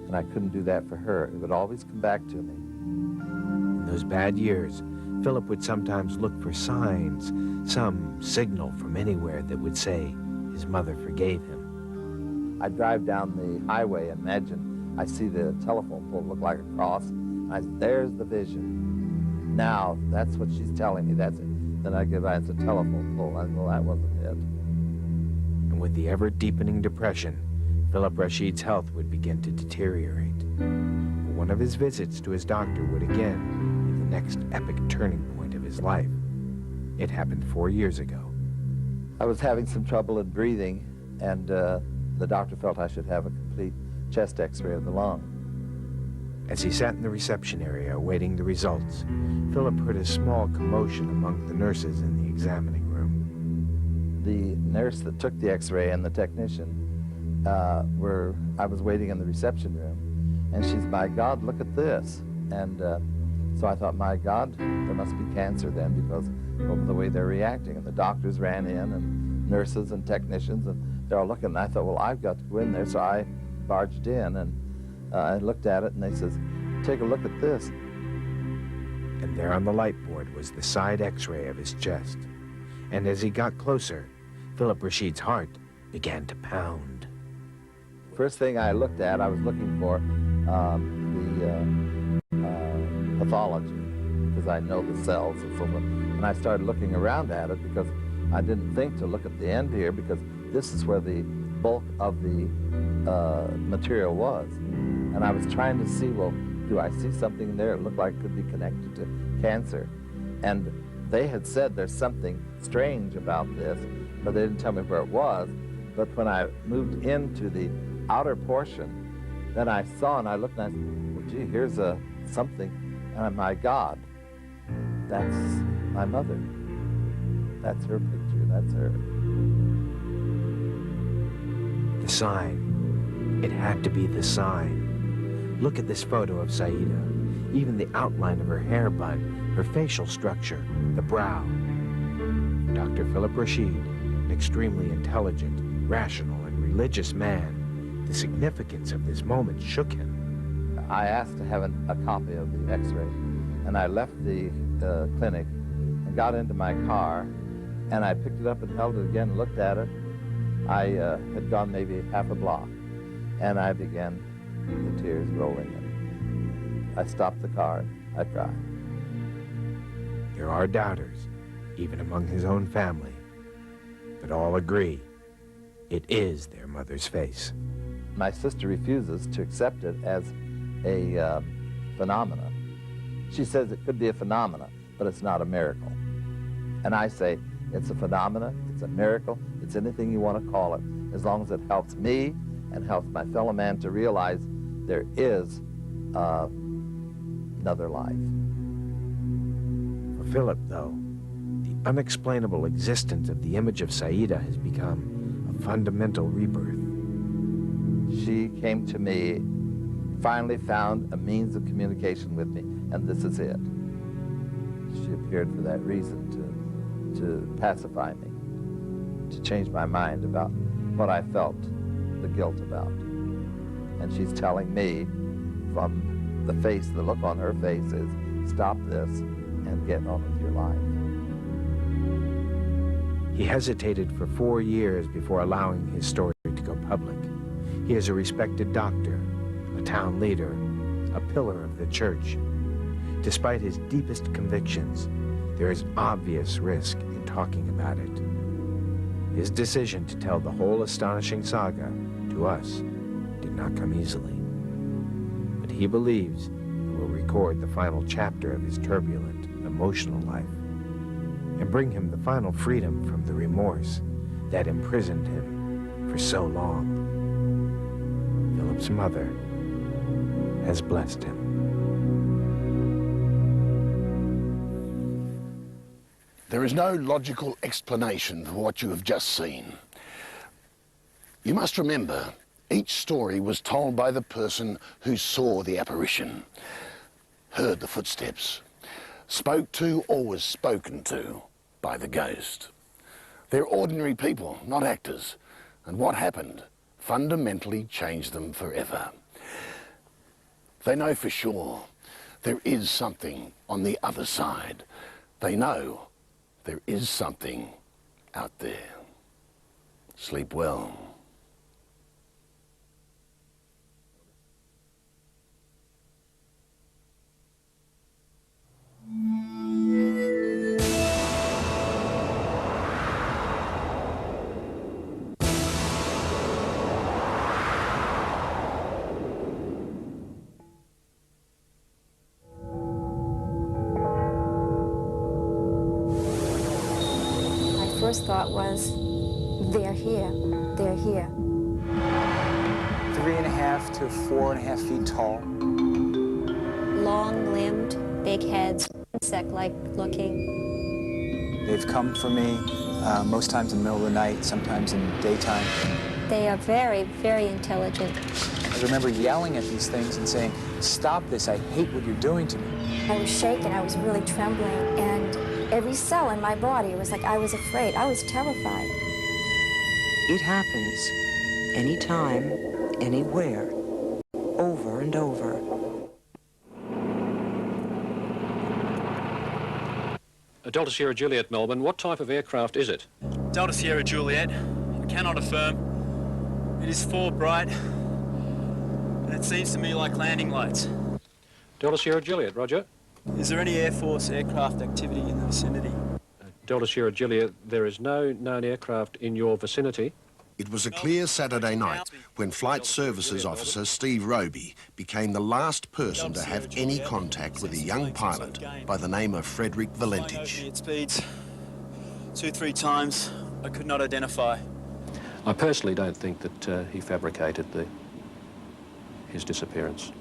and I couldn't do that for her. It would always come back to me. In those bad years, Philip would sometimes look for signs, some signal from anywhere that would say his mother forgave him. I'd drive down the highway and imagine I see the telephone pole look like a cross. There's the vision. Now, that's what she's telling me. That's it. Then I give eyes a telephone pole. I know that wasn't it. And with the ever-deepening depression, Philip Rashid's health would begin to deteriorate. But one of his visits to his doctor would again be the next epic turning point of his life. It happened 4 years ago. I was having some trouble in breathing, and the doctor felt I should have a complete chest x-ray of the lung. As he sat in the reception area awaiting the results, Philip heard a small commotion among the nurses in the examining room. The nurse that took the x-ray and the technician I was waiting in the reception room, and she's, my God, look at this. And so I thought, my God, there must be cancer then, because of the way they're reacting. And the doctors ran in, and nurses and technicians, and they're all looking. And I thought, well, I've got to go in there. So I barged in, and I looked at it, and they says, take a look at this. And there on the light board was the side x-ray of his chest. And as he got closer, Philip Rashid's heart began to pound. First thing I looked at, I was looking for the pathology. because I know the cells and so forth. And I started looking around at it because I didn't think to look at the end here, because this is where the bulk of the material was. And I was trying to see, well, do I see something there? It looked like it could be connected to cancer. And they had said there's something strange about this, but they didn't tell me where it was. But when I moved into the outer portion, then I saw and I looked and I said, well, gee, here's something. And my God, that's my mother. That's her picture, that's her. The sign. It had to be the sign. Look at this photo of Saida. Even the outline of her hair bun, her facial structure, the brow. Dr. Philip Rashid, an extremely intelligent, rational, and religious man, the significance of this moment shook him. I asked to have a copy of the x-ray, and I left the clinic and got into my car, and I picked it up and held it again and looked at it. I had gone maybe half a block, and I began the tears rolling. And I stopped the car and I cried. There are doubters, even among his own family, but all agree it is their mother's face. My sister refuses to accept it as a phenomena. She says it could be a phenomena, but it's not a miracle. And I say, it's a phenomena, it's a miracle, it's anything you want to call it, as long as it helps me and helps my fellow man to realize there is another life. For Philip, though, the unexplainable existence of the image of Saida has become a fundamental rebirth. She came to me, finally found a means of communication with me, and this is it. She appeared for that reason, to pacify me, to change my mind about what I felt the guilt about. And she's telling me from the face, the look on her face is, stop this and get on with your life. He hesitated for 4 years before allowing his story to go public. He is a respected doctor, a town leader, a pillar of the church. Despite his deepest convictions, there is obvious risk in talking about it. His decision to tell the whole astonishing saga to us did not come easily. But he believes it will record the final chapter of his turbulent, emotional life and bring him the final freedom from the remorse that imprisoned him for so long. Philip's mother has blessed him. There is no logical explanation for what you have just seen. You must remember, each story was told by the person who saw the apparition, heard the footsteps, spoke to or was spoken to by the ghost. They're ordinary people, not actors, and what happened fundamentally changed them forever. They know for sure there is something on the other side. They know there is something out there. Sleep well. First thought was, they're here, they're here. 3.5 to 4.5 feet tall. Long-limbed, big heads, insect-like looking. They've come for me most times in the middle of the night, sometimes in the daytime. They are very, very intelligent. I remember yelling at these things and saying, stop this, I hate what you're doing to me. I was shaking, I was really trembling, and every cell in my body was like I was afraid. I was terrified. It happens anytime, anywhere, over and over. Delta Sierra Juliet, Melbourne. What type of aircraft is it? Delta Sierra Juliet. I cannot affirm. It is for bright, and it seems to me like landing lights. Delta Sierra Juliet, roger. Is there any Air Force aircraft activity in the vicinity? Delta Sierra Juliet, there is no known aircraft in your vicinity. It was a clear Saturday night when Flight Services Officer Steve Roby became the last person to have any contact with a young pilot by the name of Frederick Valentich. At speeds 2-3 times I could not identify. I personally don't think that he fabricated his disappearance.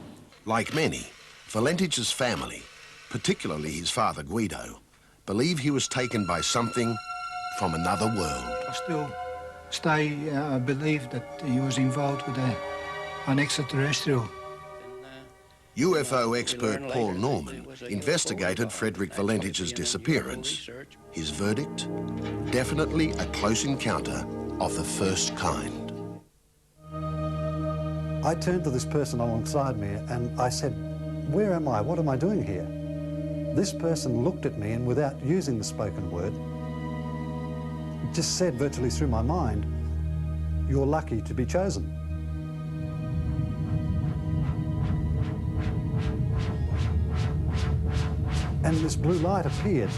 Like many, Valentich's family, particularly his father Guido, believe he was taken by something from another world. I still believe that he was involved with an extraterrestrial. UFO expert Paul Norman investigated Frederick Valentich's disappearance. His verdict? Definitely a close encounter of the first kind. I turned to this person alongside me and I said, "Where am I? What am I doing here?" This person looked at me and without using the spoken word, just said virtually through my mind, "You're lucky to be chosen." And this blue light appeared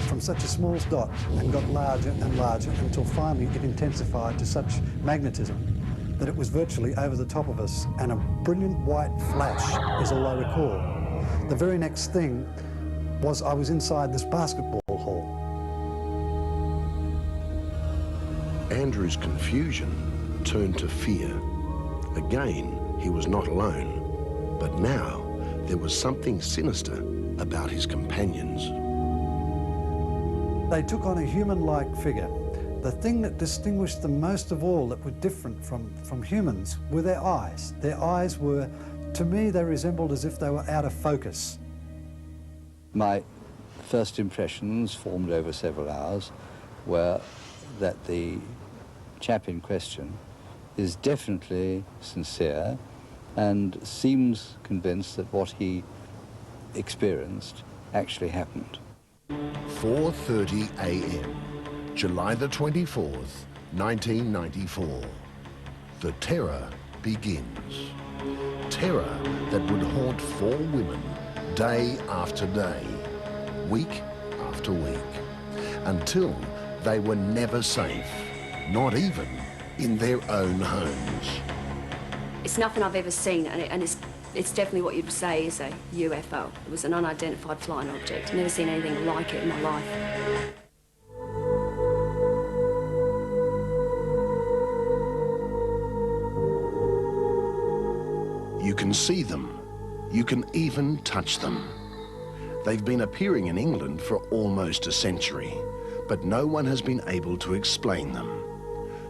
from such a small dot and got larger and larger until finally it intensified to such magnetism that it was virtually over the top of us, and a brilliant white flash is all I recall. The very next thing was I was inside this basketball hall. Andrew's confusion turned to fear. Again, he was not alone, but now there was something sinister about his companions. They took on a human-like figure. The thing that distinguished them most of all, that were different from humans, were their eyes. Their eyes were, to me, they resembled as if they were out of focus. My first impressions, formed over several hours, were that the chap in question is definitely sincere and seems convinced that what he experienced actually happened. 4:30 a.m. July the 24th, 1994. The terror begins. Terror that would haunt 4 women day after day, week after week, until they were never safe, not even in their own homes. It's nothing I've ever seen, and it's definitely what you'd say is a UFO. It was an unidentified flying object. Never seen anything like it in my life. You can see them. You can even touch them. They've been appearing in England for almost a century, but no one has been able to explain them.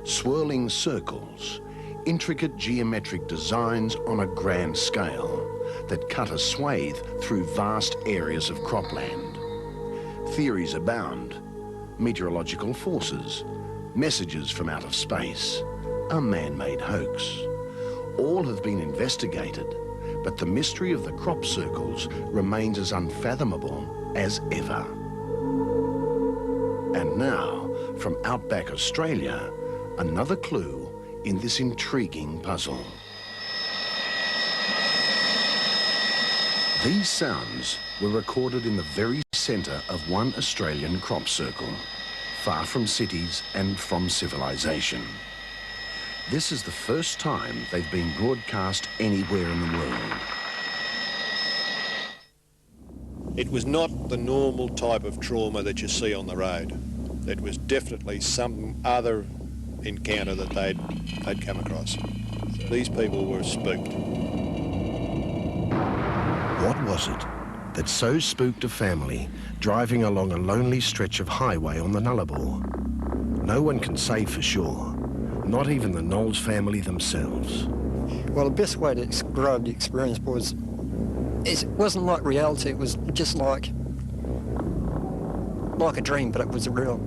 Swirling circles, intricate geometric designs on a grand scale that cut a swathe through vast areas of cropland. Theories abound. Meteorological forces, messages from out of space, a man-made hoax. All have been investigated, but the mystery of the crop circles remains as unfathomable as ever. And now, from outback Australia, another clue in this intriguing puzzle. These sounds were recorded in the very centre of one Australian crop circle, far from cities and from civilization. This is the first time they've been broadcast anywhere in the world. It was not the normal type of trauma that you see on the road. It was definitely some other encounter that they'd come across. These people were spooked. What was it that so spooked a family driving along a lonely stretch of highway on the Nullarbor? No one can say for sure, not even the Knowles family themselves. Well, the best way to describe the experience was, it wasn't like reality, it was just like a dream, but it was real.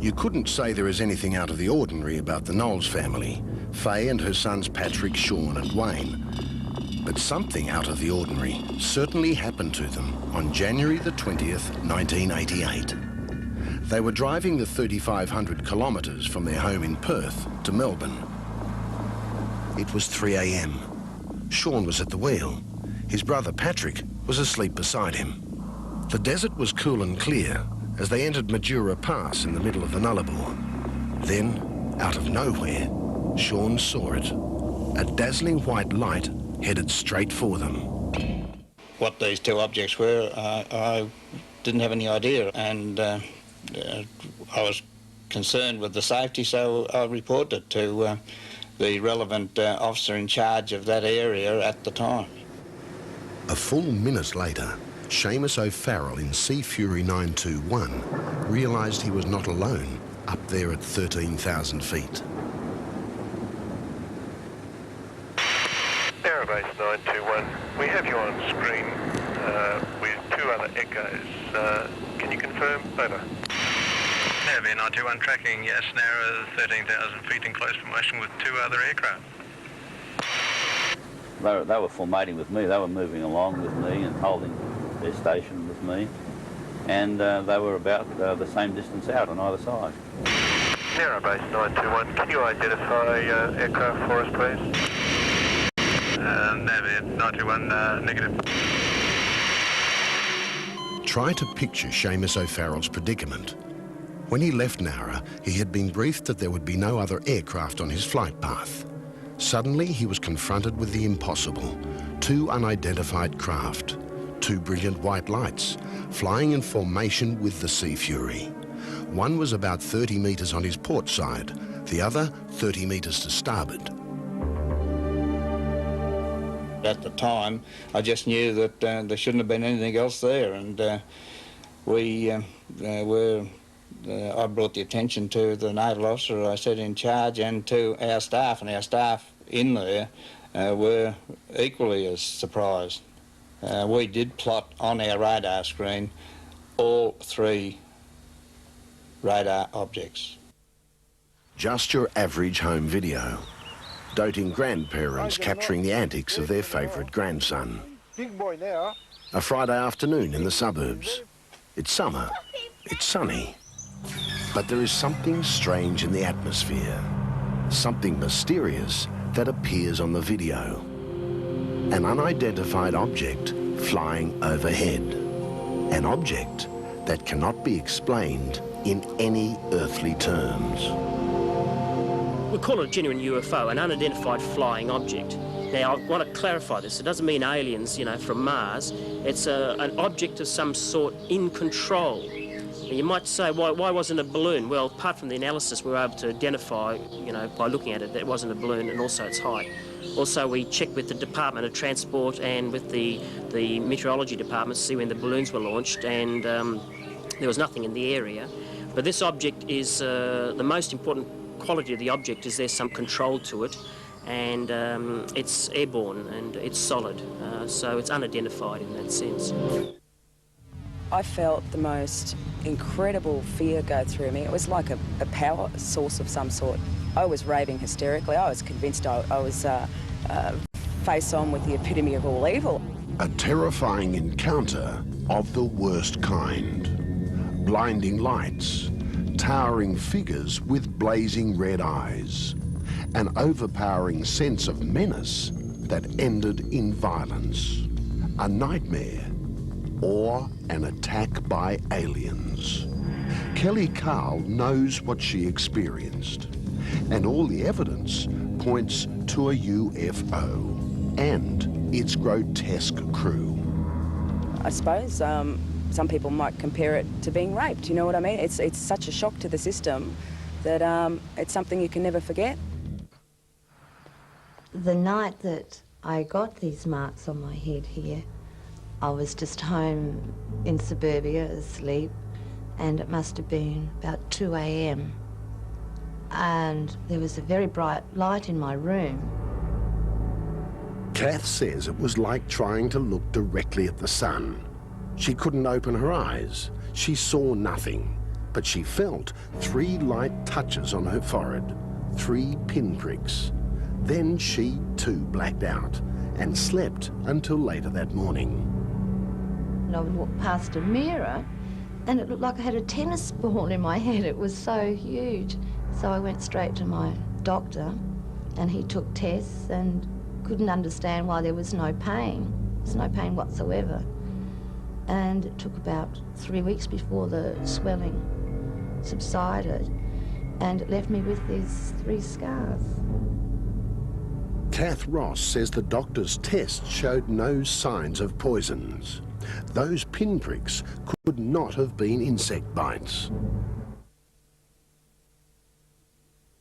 You couldn't say there is anything out of the ordinary about the Knowles family, Faye and her sons Patrick, Sean and Wayne. But something out of the ordinary certainly happened to them on January the 20th, 1988. They were driving the 3,500 kilometres from their home in Perth to Melbourne. It was 3 a.m. Sean was at the wheel. His brother Patrick was asleep beside him. The desert was cool and clear as they entered Majura Pass in the middle of the Nullarbor. Then, out of nowhere, Sean saw it. A dazzling white light headed straight for them. What these two objects were, I didn't have any idea, and I was concerned with the safety, so I reported it to the relevant officer in charge of that area at the time. A full minute later, Seamus O'Farrell in Sea Fury 921 realised he was not alone up there at 13,000 feet. Aerobase 921, we have you on screen with two other echoes. Can you confirm? Over. Air 921 tracking, yes, narrow 13,000 feet in close formation with two other aircraft. They were formating with me. They were moving along with me and holding their station with me. And they were about the same distance out on either side. Aerobase 921, can you identify aircraft for us, please? Air 921, negative. Try to picture Seamus O'Farrell's predicament. When he left Nowra, he had been briefed that there would be no other aircraft on his flight path. Suddenly, he was confronted with the impossible. Two unidentified craft, two brilliant white lights, flying in formation with the Sea Fury. One was about 30 metres on his port side, the other 30 metres to starboard. At the time, I just knew that there shouldn't have been anything else there, and I brought the attention to the naval officer I said in charge and to our staff, and our staff in there were equally as surprised. We did plot on our radar screen all three radar objects. Just your average home video. Doting grandparents capturing the antics of their favourite grandson. Big boy now. A Friday afternoon in the suburbs. It's summer, it's sunny. But there is something strange in the atmosphere. Something mysterious that appears on the video. An unidentified object flying overhead. An object that cannot be explained in any earthly terms. We call it a genuine UFO, an unidentified flying object. Now, I want to clarify this. It doesn't mean aliens, from Mars. It's an object of some sort in control. You might say, why wasn't it a balloon? Well, apart from the analysis, we were able to identify, by looking at it, that it wasn't a balloon, and also its height. Also, we checked with the Department of Transport and with the meteorology department to see when the balloons were launched, and there was nothing in the area. But this object is, the most important quality of the object is there's some control to it, and it's airborne and it's solid, so it's unidentified in that sense. I felt the most incredible fear go through me. It was like a power source of some sort. I was raving hysterically. I was convinced I was face on with the epitome of all evil. A terrifying encounter of the worst kind. Blinding lights, towering figures with blazing red eyes, an overpowering sense of menace that ended in violence, a nightmare, or an attack by aliens. Kelly Carl knows what she experienced, and all the evidence points to a UFO and its grotesque crew. I suppose some people might compare it to being raped, you know what I mean? It's such a shock to the system that it's something you can never forget. The night that I got these marks on my head here, I was just home in suburbia asleep, and it must have been about 2 a.m. And there was a very bright light in my room. Kath says it was like trying to look directly at the sun. She couldn't open her eyes. She saw nothing, but she felt 3 light touches on her forehead, 3 pinpricks. Then she too blacked out and slept until later that morning. And I would walk past a mirror and it looked like I had a tennis ball in my head. It was so huge. So I went straight to my doctor and he took tests and couldn't understand why there was no pain. There's no pain whatsoever. And it took about 3 weeks before the swelling subsided, and it left me with these 3 scars. Kath Ross says the doctor's tests showed no signs of poisons. Those pinpricks could not have been insect bites.